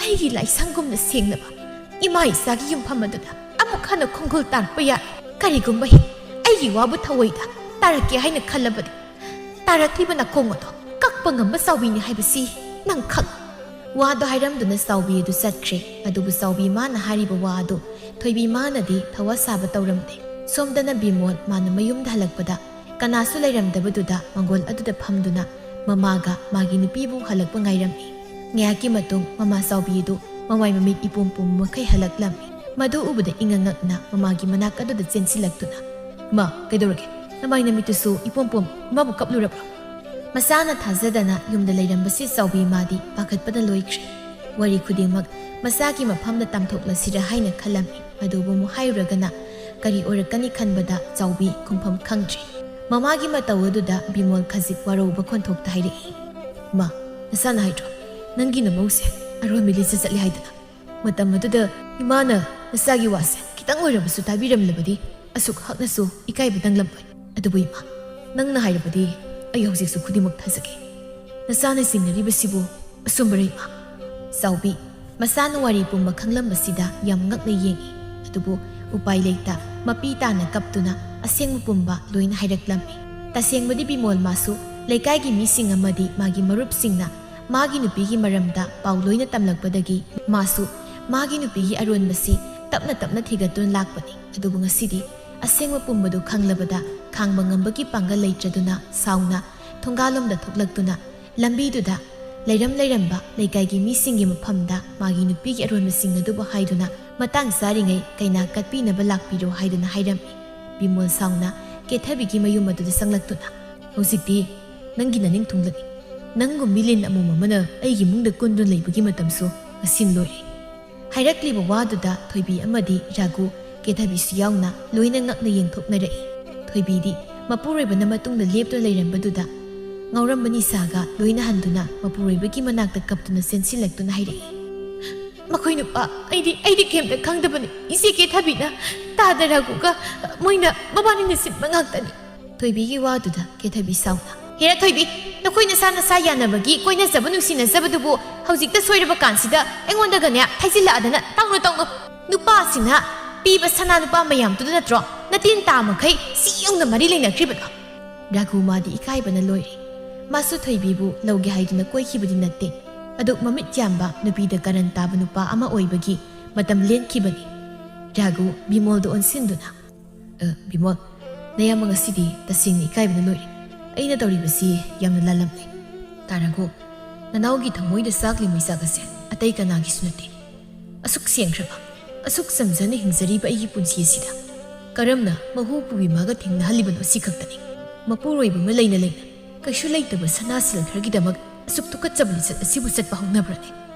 ꯑꯩꯒꯤ ꯂꯥꯏꯁꯪꯒꯨꯝꯅ ꯁꯦꯡꯅꯕ ꯏꯃꯥ ꯏꯆꯥꯒꯤ ꯌꯨꯝꯐꯝ ꯑꯗꯨꯗ ꯑꯃꯨꯛ ꯍꯟꯅ ꯈꯣꯡꯒꯨꯜ ꯇꯥꯔꯛꯄ ꯌꯥꯏ ꯀꯔꯤꯒꯨꯝꯕ ꯑꯩꯒꯤ ꯋꯥꯕꯨ ꯊꯑꯣꯏꯗ ꯇꯥꯔꯛꯀꯦ ꯍꯥꯏꯅ ꯈꯜꯂꯕꯗꯤ ꯇꯥꯔꯛꯂꯤꯕ ꯅꯈꯣꯡ ꯑꯗꯣ ꯀꯛꯄ ꯉꯝꯕ ꯆꯥꯎꯕꯤꯅꯤ ꯍꯥꯏꯕꯁꯤ ꯅꯪ ꯈꯪ ꯋꯥꯗꯣ ꯍꯥꯏꯔꯝꯗꯨꯅ ꯆꯥꯎꯕꯤ ꯑꯗꯨ ꯆꯠꯈ꯭ꯔꯦ ꯑꯗꯨꯕꯨ ꯆꯥꯎꯕꯤ ꯃꯥꯅ ꯍꯥꯏꯔꯤꯕ ꯋꯥ ꯑꯗꯨ ꯊꯣꯏꯕꯤ ꯃꯥꯅꯗꯤ ꯊꯋꯥ ꯁꯥꯕ ꯇꯧꯔꯝꯗꯦ ꯁꯣꯝꯗꯅ ꯕꯤꯃꯣꯜ ꯃꯥꯅ ꯃꯌꯨꯝꯗ ꯍꯜꯂꯛꯄꯗ ꯀꯅꯥꯁꯨ ꯂꯩꯔꯝꯗꯕꯗꯨꯗ ꯃꯪꯒꯣꯜ ꯑꯗꯨꯗ ꯐꯝꯗꯨꯅ ꯃꯃꯥꯒ ꯃꯥꯒꯤ ꯅꯨꯄꯤꯕꯨ ꯍꯜꯂꯛꯄ ꯉꯥꯏꯔꯝꯃꯤ ꯉꯥꯏꯍꯥꯛꯀꯤ ꯃꯇꯨꯡ ꯃꯃꯥ ꯆꯥꯎꯕꯤ ꯑꯗꯨ ꯃꯃꯥꯏ ꯃꯃꯤꯠ ꯏꯄꯣꯝ ꯄꯣꯝ ꯃꯈꯩ ꯍꯜꯂꯛꯂꯝꯃꯤ ꯃꯗꯨ ꯎꯕꯗ ꯏꯉꯛꯅ ꯃꯃꯥꯒꯤ ꯃꯅꯥꯛ ꯑꯗꯨꯗ ꯆꯦꯟꯁꯤꯜꯂꯛꯇꯨꯅ ꯃꯥ ꯀꯩꯗꯧꯔꯒꯦ ꯅꯃꯥꯏ ꯅꯨꯃꯤꯠꯇꯨꯁꯨ ꯏꯄꯣꯝ ꯄꯣꯝ ꯃꯥꯕꯨ ꯀꯞꯂꯨꯔꯕ꯭ꯔꯣ ꯃꯁꯥꯅ ꯊꯥꯖꯗꯅ ꯌꯨꯝꯗ ꯂꯩꯔꯝꯕꯁꯤ ꯆꯥꯎꯕꯤ ꯃꯥꯗꯤ ꯄꯥꯈꯠꯄꯅ ꯂꯣꯏꯈ꯭ꯔꯦ ꯋꯥꯔꯤ ꯈꯨꯗꯤꯡꯃꯛ ꯃꯁꯥꯒꯤ ꯃꯐꯝꯗ ꯇꯝꯊꯣꯛꯂꯁꯤꯔ ꯍꯥꯏꯅ ꯈꯜꯂꯝꯃꯤ ꯑꯗꯨꯕꯨ ꯑꯃꯨꯛ ꯍꯥꯏꯔꯨꯔꯒꯅ ꯀꯔꯤ ꯑꯣꯏꯔꯛꯀꯅꯤ ꯈꯟꯕꯗ ꯆꯥꯎꯕꯤ ꯈꯨꯝꯐꯝ ꯈꯪꯗ꯭ꯔꯤ ꯃꯃꯥꯒꯤ ꯃꯇꯧ ꯑꯗꯨꯗ ꯕꯤꯃꯣꯜ ꯈꯖꯤꯛ ꯋꯥꯔꯧꯕ ꯈꯣꯟꯊꯣꯛꯇ ꯍꯥꯏꯔꯛꯏ ꯃꯥ ꯅꯁꯥꯅ ꯍꯥꯏꯗ꯭ꯔꯣ ꯅꯪꯒꯤ ꯅꯃꯧꯁꯦ ꯑꯔꯣꯟꯕꯤ ꯂꯤꯆꯠ ꯆꯠꯂꯤ ꯍꯥꯏꯗꯅ ꯃꯇꯝ ꯑꯗꯨꯗ ꯏꯃꯥꯅ ꯅꯆꯥꯒꯤ ꯋꯥꯁꯦ ꯈꯤꯇꯪ ꯑꯣꯏꯔꯕꯁꯨ ꯇꯥꯕꯤꯔꯝꯂꯕꯗꯤ ꯑꯁꯨꯛ ꯍꯛꯅꯁꯨ ꯏꯀꯥꯏꯕ ꯅꯪꯂꯝꯂꯣꯏ ꯑꯗꯨꯕꯨ ꯏꯃꯥ ꯅꯪꯅ ꯍꯥꯏꯔꯕꯗꯤ ꯑꯩ ꯍꯧꯖꯤꯛꯁꯨ ꯈꯨꯗꯤꯡꯃꯛ ꯊꯥꯖꯒꯦ ꯅꯆꯥꯅ ꯆꯤꯡꯅꯔꯤꯕꯁꯤꯕꯨ ꯑꯆꯨꯝꯕꯔ ꯏꯃꯥ ꯆꯥꯎꯕꯤ ꯃꯁꯥꯅ ꯋꯥꯔꯤ ꯄꯨꯝꯕ ꯈꯪꯂꯝꯕꯁꯤꯗ ꯌꯥꯝ ꯉꯛꯅ ꯌꯦꯡꯉꯤ ꯑꯗꯨꯕꯨ ꯎꯄꯥꯏ ꯂꯩꯇ ꯃꯄꯤ ꯇꯥꯅ ꯀꯞꯇꯨꯅ ꯑꯁꯦꯡꯕ ꯄꯨꯝꯕ ꯂꯣꯏꯅ ꯍꯥꯏꯔꯛꯂꯝꯃꯤ ꯇꯁꯦꯡꯕꯗꯤ ꯕꯤꯃꯣꯜ ꯃꯥꯁꯨ ꯂꯩꯀꯥꯏꯒꯤ ꯃꯤꯁꯤꯡ ꯑꯃꯗꯤ ꯃꯥꯒꯤ ꯃꯔꯨꯞꯁꯤꯡꯅ ꯃꯥꯒꯤ ꯅꯨꯄꯤꯒꯤ ꯃꯔꯝꯗ ꯄꯥꯎ ꯂꯣꯏꯅ ꯇꯝꯂꯛꯄꯗꯒꯤ ꯃꯥꯁꯨ ꯃꯥꯒꯤ ꯅꯨꯄꯤꯒꯤ ꯑꯔꯣꯟꯕꯁꯤ ꯇꯞꯅ ꯇꯞꯅ ꯊꯤꯒꯠꯇꯨꯅ ꯂꯥꯛꯄꯅꯤ ꯑꯗꯨꯕు ꯉꯁꯤꯗꯤ ꯑꯁꯦꯡꯕ ꯄꯨꯝꯕꯗꯨ ꯈꯪꯂꯕꯗ ꯈꯥꯡꯕ ꯉꯝꯕꯒꯤ ꯄꯥꯡꯒꯜ ꯂꯩꯇ꯭ꯔꯗꯨꯅ ꯁꯥꯎꯅ ꯊꯣꯡꯒꯥꯜꯂꯣꯝꯗ ꯊꯣꯛꯂꯛꯇꯨꯅ ꯂꯝꯕꯤꯗꯨꯗ ꯂꯩꯔꯝꯕ ꯂꯩꯀꯥꯏꯒꯤ ꯃꯤꯁꯤꯡꯒꯤ ꯃꯐꯝꯗ ꯃꯥꯒꯤ ꯅꯨꯄꯤꯒꯤ ꯑꯔꯣꯟꯕꯁꯤꯡ ꯑꯗꯨꯕꯨ ꯍꯥꯏꯗꯨꯅ ꯃꯇꯥꯡ ꯆꯥꯔꯤꯉꯩ ꯀꯩꯅꯥ ꯀꯠꯄꯤꯅꯕ ꯂꯥꯛꯄꯤꯔꯣ ꯍꯥꯏꯗꯨꯅ ꯍꯥꯏꯔꯝꯃꯤ ꯕꯤꯃꯣꯜ ꯁꯥꯎꯅ ꯀꯦꯊꯕꯤꯒꯤ ꯃꯌꯨꯝ ꯑꯗꯨꯗ ꯆꯪꯂꯛꯇꯨꯅ ꯍꯧꯖꯤꯛꯇꯤ ꯅꯪꯒꯤ ꯅꯅꯤꯡ ꯊꯨꯡꯂꯅꯤ ꯅꯪꯒꯨꯝ ꯃꯤꯂꯤꯟ ꯑꯃꯣꯝ ꯑꯃꯅ ꯑꯩꯒꯤ ꯏꯃꯨꯡꯗ ꯀꯨꯟꯗꯨꯅ ꯂꯩꯕꯒꯤ ꯃꯇꯝꯁꯨ ꯉꯁꯤꯟ ꯂꯣꯏꯔꯦ ꯍꯥꯏꯔꯛꯂꯤꯕ ꯋꯥꯗꯨꯗ ꯊꯣꯏꯕꯤ ꯑꯃꯗꯤ ꯔꯘꯨ ꯀꯦꯊꯕꯤꯁꯨ ꯌꯥꯎꯅ ꯂꯣꯏꯅ ꯉꯛꯅ ꯌꯦꯡꯊꯣꯛꯅꯔꯛꯏ ꯊꯣꯏꯕꯤꯗꯤ ꯃꯄꯨꯔꯣꯏꯕꯅ ꯃꯇꯨꯡꯗ ꯂꯦꯞꯇꯨꯅ ꯂꯩꯔꯝꯕꯗꯨꯗ ꯉꯥꯎꯔꯝꯕ ꯅꯤꯁꯥꯒ ꯂꯣꯏꯅ ꯍꯟꯗꯨꯅ ꯃꯄꯨꯔꯣꯏꯕꯒꯤ ꯃꯅꯥꯛꯇ ꯀꯞꯇꯨꯅ ꯆꯦꯟꯁꯤꯜꯂꯛꯇꯨꯅ ꯍꯥꯏꯔꯛꯏ ꯃꯈꯣꯏ ꯅꯨꯄꯥ ꯑꯩꯗꯤ ꯀꯩꯝꯇ ꯈꯪꯗꯕꯅꯤ ꯏꯆꯦ ꯀꯦꯊꯕꯤꯅ ꯇꯥꯗ ꯔꯘꯨꯒ ꯃꯣꯏꯅ ꯃꯕꯥꯅꯤꯅ ꯁꯤꯟꯕ ꯉꯥꯛꯇꯅꯤ ꯊꯣꯏꯕꯤꯒꯤ ꯋꯥꯗꯨꯗ ꯀꯦꯊꯕꯤ ꯁꯥꯎꯅ ꯍꯦꯔꯥ ꯊꯣꯏꯕꯤ ꯅꯈꯣꯏ ꯅꯁꯥ ꯅꯁꯥ ꯌꯥꯅꯕꯒꯤ ꯀꯣꯏꯅꯖꯕ ꯅꯨꯡꯁꯤꯅꯖꯕꯗꯨꯕꯨ ꯍꯧꯖꯤꯛꯇ ꯁꯣꯏꯔꯕ ꯀꯥꯟꯁꯤꯗ ꯑꯩꯉꯣꯟꯗꯒꯅꯦ ꯊꯩꯖꯤꯜꯂꯛꯑꯗꯅ ꯇꯧꯅꯨ ꯅꯨꯄꯥꯁꯤꯡꯅ ꯄꯤꯕ ꯁꯅꯥ ꯅꯨꯄꯥ ꯃꯌꯥꯝꯗꯨꯗ ꯅꯠꯇ꯭ꯔꯣ ꯅꯇꯤꯟ ꯇꯥ ꯃꯈꯩ ꯁꯤ ꯌꯧꯅ ꯃꯔꯤ ꯂꯩꯅꯈ꯭ꯔꯤꯕꯗꯣ ꯔꯘꯨ ꯃꯥꯗꯤ ꯏꯀꯥꯏꯕꯅ ꯂꯣꯏꯔꯦ ꯃꯥꯁꯨ ꯊꯣꯏꯕꯤꯕꯨ ꯂꯧꯒꯦ ꯍꯥꯏꯗꯨꯅ ꯀꯣꯏꯈꯤꯕꯗꯤ ꯅꯠꯇꯦ ꯑꯗꯨ ꯃꯃꯤꯠ ꯌꯥꯝꯕ ꯅꯨꯄꯤꯗ ꯀꯔꯟ ꯇꯥꯕ ꯅꯨꯄꯥ ꯑꯃ ꯑꯣꯏꯕꯒꯤ ꯃꯇꯝ ꯂꯦꯟꯈꯤꯕꯅꯤ ꯔꯘꯨ ꯕꯤꯃꯣꯜꯗ ꯑꯣꯟꯁꯤꯟꯗꯨꯅ ꯕꯤꯃꯣꯜ ꯅꯌꯥꯝꯕ ꯉꯁꯤꯗꯤ ꯇꯁꯦꯡꯅ ꯏꯀꯥꯏꯕꯅ ꯂꯣꯏꯔꯦ ꯑꯩꯅ ꯇꯧꯔꯤꯕꯁꯤ ꯌꯥꯝꯅ ꯂꯥꯜꯂꯝꯃꯦ ꯇꯥꯔꯒꯣ ꯅꯅꯥꯎꯒꯤ ꯊꯃꯣꯏꯗ ꯆꯥꯛꯂꯤ ꯃꯩꯆꯥꯛ ꯑꯁꯦ ꯑꯇꯩ ꯀꯅꯥꯒꯤꯁꯨ ꯅꯠꯇꯦ ꯑꯁꯨꯛ ꯁꯦꯡꯈ꯭ꯔꯕ ꯑꯁꯨꯛ ꯆꯝꯖꯅ ꯍꯤꯡꯖꯔꯤꯕ ꯑꯩꯒꯤ ꯄꯨꯟꯁꯤ ꯑꯁꯤꯗ ꯀꯔꯝꯅ ꯃꯍꯨ ꯄꯨꯕꯤꯃꯒ ꯊꯦꯡꯅꯍꯜꯂꯤꯕꯅꯣ ꯁꯤ ꯈꯛꯇꯅꯤ ꯃꯄꯨꯔꯣꯏꯕ ꯑꯃ ꯂꯩꯅ ꯀꯩꯁꯨ ꯂꯩꯇꯕ ꯁꯅꯥ ꯁꯤꯜ ꯈꯔꯒꯤꯗꯃꯛ ꯑꯁꯨꯛ ꯇꯨꯀꯠꯆꯕ ꯂꯤꯆꯠ ꯑꯁꯤꯕꯨ ꯆꯠꯄ ꯍꯧꯅꯕ꯭ꯔꯅꯤ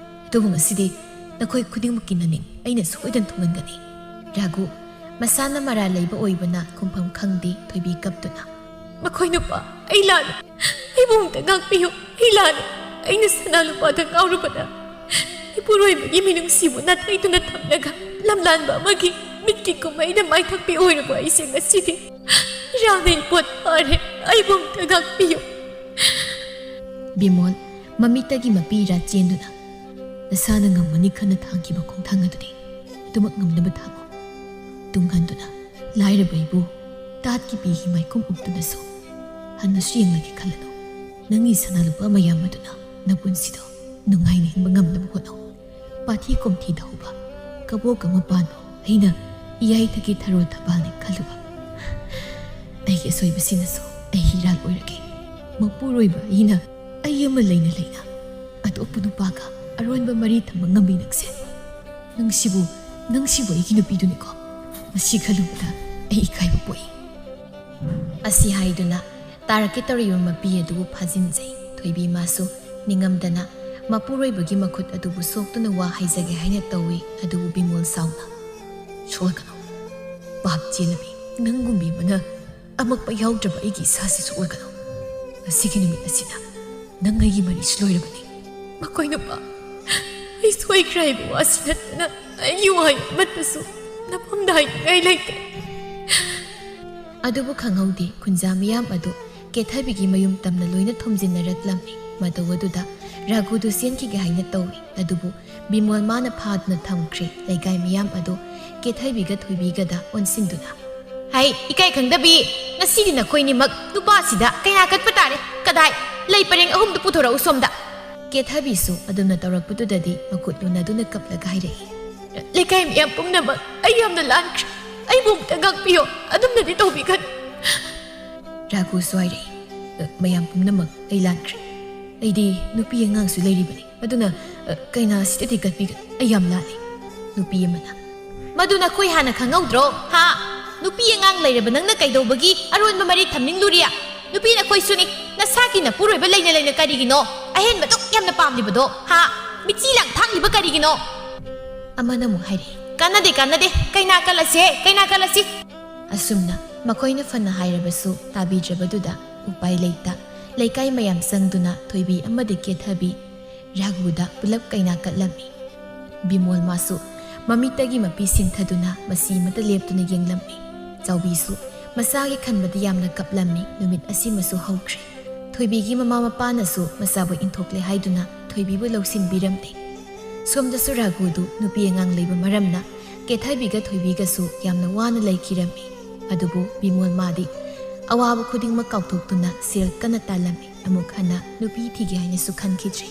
ꯑꯗꯨꯕꯨ ꯉꯁꯤꯗꯤ ꯅꯈꯣꯏ ꯈꯨꯗꯤꯡꯃꯛꯀꯤ ꯅꯅꯤꯡ ꯑꯩꯅ ꯁꯣꯏꯗꯅ ꯊꯨꯡꯍꯟꯒꯅꯤ ꯔꯘꯨ ꯃꯁꯥꯅ ꯃꯔꯥ ꯂꯩꯕ ꯑꯣꯏꯕꯅ ꯈꯨꯝꯐꯝ ꯈꯪꯗꯦ ꯊꯣꯏꯕꯤ ꯀꯞꯇꯨꯅ ꯃꯈꯣꯏ ꯅꯨꯄꯥ ꯑꯩ ꯂꯥꯜꯂꯦ ꯑꯩꯕꯨ ꯑꯃꯨꯛꯇ ꯉꯥꯛꯄꯤꯌꯨ ꯑꯩ ꯂꯥꯜꯂꯦ ꯑꯩꯅ ꯁꯅꯥ ꯂꯨꯄꯥꯗ ꯉꯥꯎꯔꯨꯕꯗ ꯏꯄꯨꯔꯣꯏꯕꯒꯤ ꯃꯤꯅꯨꯡꯁꯤꯕꯨ ꯅꯥꯊꯩꯗꯨꯅ ꯊꯝꯂꯒ ꯂꯝꯂꯥꯟꯕ ꯑꯃꯒꯤ ꯃꯤꯠꯀꯤ ꯀꯨꯝꯍꯩꯗ ꯃꯥꯏꯊꯛꯄꯤ ꯑꯣꯏꯔꯕ ꯑꯩꯁꯦ ꯉꯁꯤꯗꯤ ꯏꯔꯥꯜꯅ ꯏꯄꯣꯠ ꯐꯥꯔꯦ ꯑꯩꯕꯨ ꯑꯃꯨꯛꯇ ꯉꯥꯛꯄꯤꯌꯨ ꯕꯤꯃꯣꯜ ꯃꯃꯤꯠꯇꯒꯤ ꯃꯄꯤꯔꯥ ꯆꯦꯟꯗꯨꯅ ꯅꯁꯥꯅ ꯉꯝꯒꯅꯤ ꯈꯟꯅ ꯊꯥꯡꯈꯤꯕ ꯈꯣꯡꯊꯥꯡ ꯑꯗꯨꯗꯤ ꯑꯗꯨꯃꯛ ꯉꯝꯅꯕ ꯊꯥꯡꯉꯨ ꯇꯨꯡꯍꯟꯗꯨꯅ ꯂꯥꯏꯔꯕ ꯑꯩꯕꯨ ꯇꯥꯠꯀꯤ ꯄꯤꯒꯤ ꯃꯥꯏꯀꯨꯝ ꯎꯞꯇꯨꯅꯁꯨ ꯍꯟꯅꯁꯨ ꯌꯦꯡꯂꯒꯦ ꯈꯜꯂꯅꯨ ꯅꯪꯒꯤ ꯁꯅꯥ ꯂꯨꯄꯥ ꯃꯌꯥꯝ ꯑꯗꯨꯅ ꯅꯄꯨꯟꯁꯤꯗꯣ ꯅꯨꯡꯉꯥꯏꯅ ꯍꯤꯡꯕ ꯉꯝꯅꯕ ꯍꯣꯠꯅꯧ ꯄꯥꯊꯤ ꯀꯣꯝꯊꯤ ꯇꯧꯕ ꯀꯕꯣꯛ ꯑꯃ ꯄꯥꯟꯕ ꯑꯩꯅ ꯏꯌꯥꯏꯗꯒꯤ ꯊꯔꯣ ꯊꯕꯥꯜꯅꯤ ꯈꯜꯂꯨꯕ ꯑꯩꯒꯤ ꯑꯁꯣꯏꯕꯁꯤꯅꯁꯨ ꯑꯩ ꯍꯤꯔꯥꯜ ꯑꯣꯏꯔꯒꯦ ꯃꯄꯨꯔꯣꯏꯕ ꯑꯩꯅ ꯑꯩ ꯑꯃ ꯂꯩꯅ ꯑꯇꯣꯞꯄ ꯅꯨꯄꯥꯒ ꯑꯔꯣꯟꯕ ꯃꯔꯤ ꯊꯝꯕ ꯉꯝꯃꯤ ꯅꯪꯁꯤꯕꯨ ꯑꯩꯒꯤ ꯅꯨꯄꯤꯗꯨꯅꯤꯀꯣ ꯃꯁꯤ ꯈꯜꯂꯨꯕꯗ ꯑꯩ ꯏꯀꯥꯏꯕ ꯄꯣꯛꯏ ꯑꯁꯤ ꯍꯥꯏꯗꯨꯅ ꯇꯥꯔꯛꯀꯦ ꯇꯧꯔꯤꯕ ꯃꯄꯤ ꯑꯗꯨꯕꯨ ꯐꯥꯖꯤꯟꯖꯩ ꯊꯣꯏꯕꯤ ꯃꯥꯁꯨ ꯅꯤꯡꯉꯝꯗꯅ ꯃꯄꯨꯔꯣꯏꯕꯒꯤ ꯃꯈꯨꯠ ꯑꯗꯨꯕꯨ ꯁꯣꯛꯇꯨꯅ ꯋꯥ ꯍꯥꯏꯖꯒꯦ ꯍꯥꯏꯅ ꯇꯧꯏ ꯑꯗꯨꯕꯨ ꯕꯤꯃꯣꯜ ꯁꯥꯎꯅ ꯁꯣꯏꯒꯅꯨ ꯄꯥꯞ ꯆꯦꯜꯂꯕꯤ ꯅꯪꯒꯨꯝꯕꯤ ꯑꯃꯅ ꯑꯃꯛꯄ ꯌꯥꯎꯗ꯭ꯔꯕ ꯑꯩꯒꯤ ꯏꯁꯥꯁꯤ ꯁꯣꯛꯂꯒꯅꯨ ꯉꯁꯤꯒꯤ ꯅꯨꯃꯤꯠ ꯑꯁꯤꯗ ꯅꯪ ꯑꯩꯒꯤ ꯃꯔꯤꯁꯤ ꯂꯣꯏꯔꯕꯅꯤ ꯃꯈꯣꯏ ꯅꯨꯄꯥ ꯑꯩ ꯁꯣꯏꯈ꯭ꯔꯦ ꯍꯥꯏꯕ ꯋꯥꯁꯤ ꯅꯠꯇꯅ ꯑꯩꯒꯤ ꯋꯥꯍꯩ ꯑꯃꯠꯇꯁꯨ ꯅꯐꯝꯗ ꯍꯥꯏꯅꯤꯡꯉꯥꯏ ꯂꯩꯇꯦ ꯑꯗꯨꯕꯨ ꯈꯪꯍꯧꯗꯦ ꯈꯨꯟꯖꯥ ꯃꯤꯌꯥꯝ ꯑꯗꯨ ꯀꯦꯊꯕꯤꯒꯤ ꯃꯌꯨꯝ ꯇꯝꯅ ꯂꯣꯏꯅ ꯊꯣꯝꯖꯤꯟꯅꯔꯛꯂꯝꯃꯤ ꯃꯇꯧ ꯑꯗꯨꯗ ꯔꯘꯨꯗꯨ ꯆꯦꯟꯈꯤꯒꯦ ꯍꯥꯏꯅ ꯇꯧꯏ ꯑꯗꯨꯕꯨ ꯕꯤꯃꯣꯜ ꯃꯥꯅ ꯐꯥꯗꯨꯅ ꯊꯝꯈ꯭ꯔꯦ ꯂꯩꯀꯥꯏ ꯃꯤꯌꯥꯝ ꯑꯗꯨ ꯀꯦꯊꯕꯤꯒ ꯊꯣꯏꯕꯤꯒꯗ ꯑꯣꯟꯁꯤꯟꯗꯨꯅ ꯍꯩ ꯏꯀꯥꯏ ꯈꯪꯗꯕꯤ ꯉꯁꯤꯗꯤ ꯅꯈꯣꯏꯅꯤꯃꯛ ꯅꯨꯄꯥꯁꯤꯗ ꯀꯌꯥ ꯀꯠꯄ ꯇꯥꯔꯦ ꯀꯗꯥꯏ ꯂꯩ ꯄꯔꯦꯡ ꯑꯍꯨꯝꯗꯨ ꯄꯨꯊꯣꯔꯛꯎ ꯁꯣꯝꯗ ꯀꯦꯊꯕꯤꯁꯨ ꯑꯗꯨꯝꯅ ꯇꯧꯔꯛꯄꯗꯨꯗꯗꯤ ꯃꯈꯨꯠ ꯂꯨꯅꯗꯨꯅ ꯀꯞꯂꯒ ꯍꯥꯏꯔꯛꯏ ꯂꯩꯀꯥꯏ ꯃꯤꯌꯥꯝ ꯄꯨꯝꯅꯃꯛ ꯑꯩ ꯌꯥꯝꯅ ꯂꯥꯟꯈ꯭ꯔꯦ ꯑꯩꯕꯨ ꯑꯃꯨꯛꯇ ꯉꯥꯛꯄꯤꯌꯣ ꯑꯗꯨꯝꯅꯗꯤ ꯇꯧꯕꯤꯒꯅꯨ ꯔꯘꯨꯁꯨ ꯍꯥꯏꯔꯛꯏ ꯃꯌꯥꯝ ꯄꯨꯝꯅꯃꯛ ꯑꯩ ꯂꯥꯟꯈ꯭ꯔꯦ ꯑꯩꯗꯤ ꯅꯨꯄꯤ ꯑꯉꯥꯡꯁꯨ ꯂꯩꯔꯤꯕꯅꯤ ꯑꯗꯨꯅ ꯀꯩꯅꯥꯁꯤꯗꯗꯤ ꯀꯠꯄꯤꯒꯅꯨ ꯑꯩ ꯌꯥꯝ ꯂꯥꯜꯂꯤ ꯅꯨꯄꯤ ꯑꯃꯅ ꯃꯗꯨ ꯅꯈꯣꯏ ꯍꯥꯟꯅ ꯈꯪꯍꯧꯗ꯭ꯔꯣ ꯍꯥ ꯅꯨꯄꯤ ꯑꯉꯥꯡ ꯂꯩꯔꯕ ꯅꯪꯅ ꯀꯩꯗꯧꯕꯒꯤ ꯑꯔꯣꯟꯕ ꯃꯔꯤ ꯊꯝꯅꯤꯡꯂꯨꯔꯤꯌꯥ ꯅꯨꯄꯤ ꯅꯈꯣꯏꯁꯨꯅꯤ ꯅꯁꯥꯒꯤ ꯅꯄꯨꯔꯣꯏꯕ ꯂꯩꯅ ꯀꯔꯤꯒꯤꯅꯣ ꯑꯍꯦꯟꯕꯗꯨ ꯌꯥꯝꯅ ꯄꯥꯝꯂꯤꯕꯗꯣ ꯍꯥ ꯃꯤꯆꯤ ꯂꯥꯡ ꯊꯥꯛꯂꯤꯕ ꯀꯔꯤꯒꯤꯅꯣ ꯑꯃꯅ ꯑꯃꯨꯛ ꯍꯥꯏꯔꯛꯏ ꯀꯥꯟꯅꯗꯦ ꯀꯩꯅꯥ ꯀꯠꯂꯁꯤ ꯑꯁꯨꯝꯅ ꯃꯈꯣꯏꯅ ꯐꯅ ꯍꯥꯏꯔꯕꯁꯨ ꯇꯥꯕꯤꯗ꯭ꯔꯕꯗꯨꯗ ꯎꯄꯥꯏ ꯂꯩꯇ ꯂꯩꯀꯥꯏ ꯃꯌꯥꯝ ꯆꯪꯗꯨꯅ ꯊꯣꯏꯕꯤ ꯑꯃꯗꯤ ꯀꯦꯊꯕꯤ ꯔꯘꯨꯗ ꯄꯨꯂꯞ ꯀꯩꯅꯥ ꯀꯠꯂꯝꯃꯤ ꯕꯤꯃꯣꯜ ꯃꯥꯁꯨ ꯃꯃꯤꯠꯇꯒꯤ ꯃꯄꯤ ꯁꯤꯟꯊꯗꯨꯅ ꯃꯁꯤ ꯑꯃꯇ ꯂꯦꯞꯇꯨꯅ ꯌꯦꯡꯂꯝꯃꯤ ꯆꯥꯎꯕꯤꯁꯨ ꯃꯆꯥꯒꯤ ꯈꯟꯕꯗ ꯌꯥꯝꯅ ꯀꯞꯂꯝꯃꯤ ꯅꯨꯃꯤꯠ ꯑꯁꯤꯃꯁꯨ ꯍꯧꯈ꯭ꯔꯦ ꯊꯣꯏꯕꯤꯒꯤ ꯃꯃꯥ ꯃꯄꯥꯅꯁꯨ ꯃꯆꯥꯕꯨ ꯏꯟꯊꯣꯛꯂꯦ ꯍꯥꯏꯗꯨꯅ ꯊꯣꯏꯕꯤꯕꯨ ꯂꯧꯁꯤꯟꯕꯤꯔꯝꯗꯦ ꯁꯣꯝꯗꯁꯨ ꯔꯘꯨꯗꯨ ꯅꯨꯄꯤ ꯑꯉꯥꯡ ꯂꯩꯕ ꯃꯔꯝꯅ ꯀꯦꯊꯕꯤꯒ ꯊꯣꯏꯕꯤꯒꯁꯨ ꯌꯥꯝꯅ ꯋꯥꯅ ꯂꯩꯈꯤꯔꯝꯃꯤ ꯑꯗꯨꯕꯨ ꯕꯤꯃꯣꯜ ꯃꯥꯗꯤ ꯑꯋꯥꯕ ꯈꯨꯗꯤꯡꯃꯛ ꯀꯥꯎꯊꯣꯛꯇꯨꯅ ꯁꯦꯜ ꯀꯟꯅ ꯇꯥꯜꯂꯝꯃꯤ ꯑꯃꯨꯛ ꯍꯟꯅ ꯅꯨꯄꯤ ꯊꯤꯒꯦ ꯍꯥꯏꯅꯁꯨ ꯈꯟꯈꯤꯗ꯭ꯔꯤ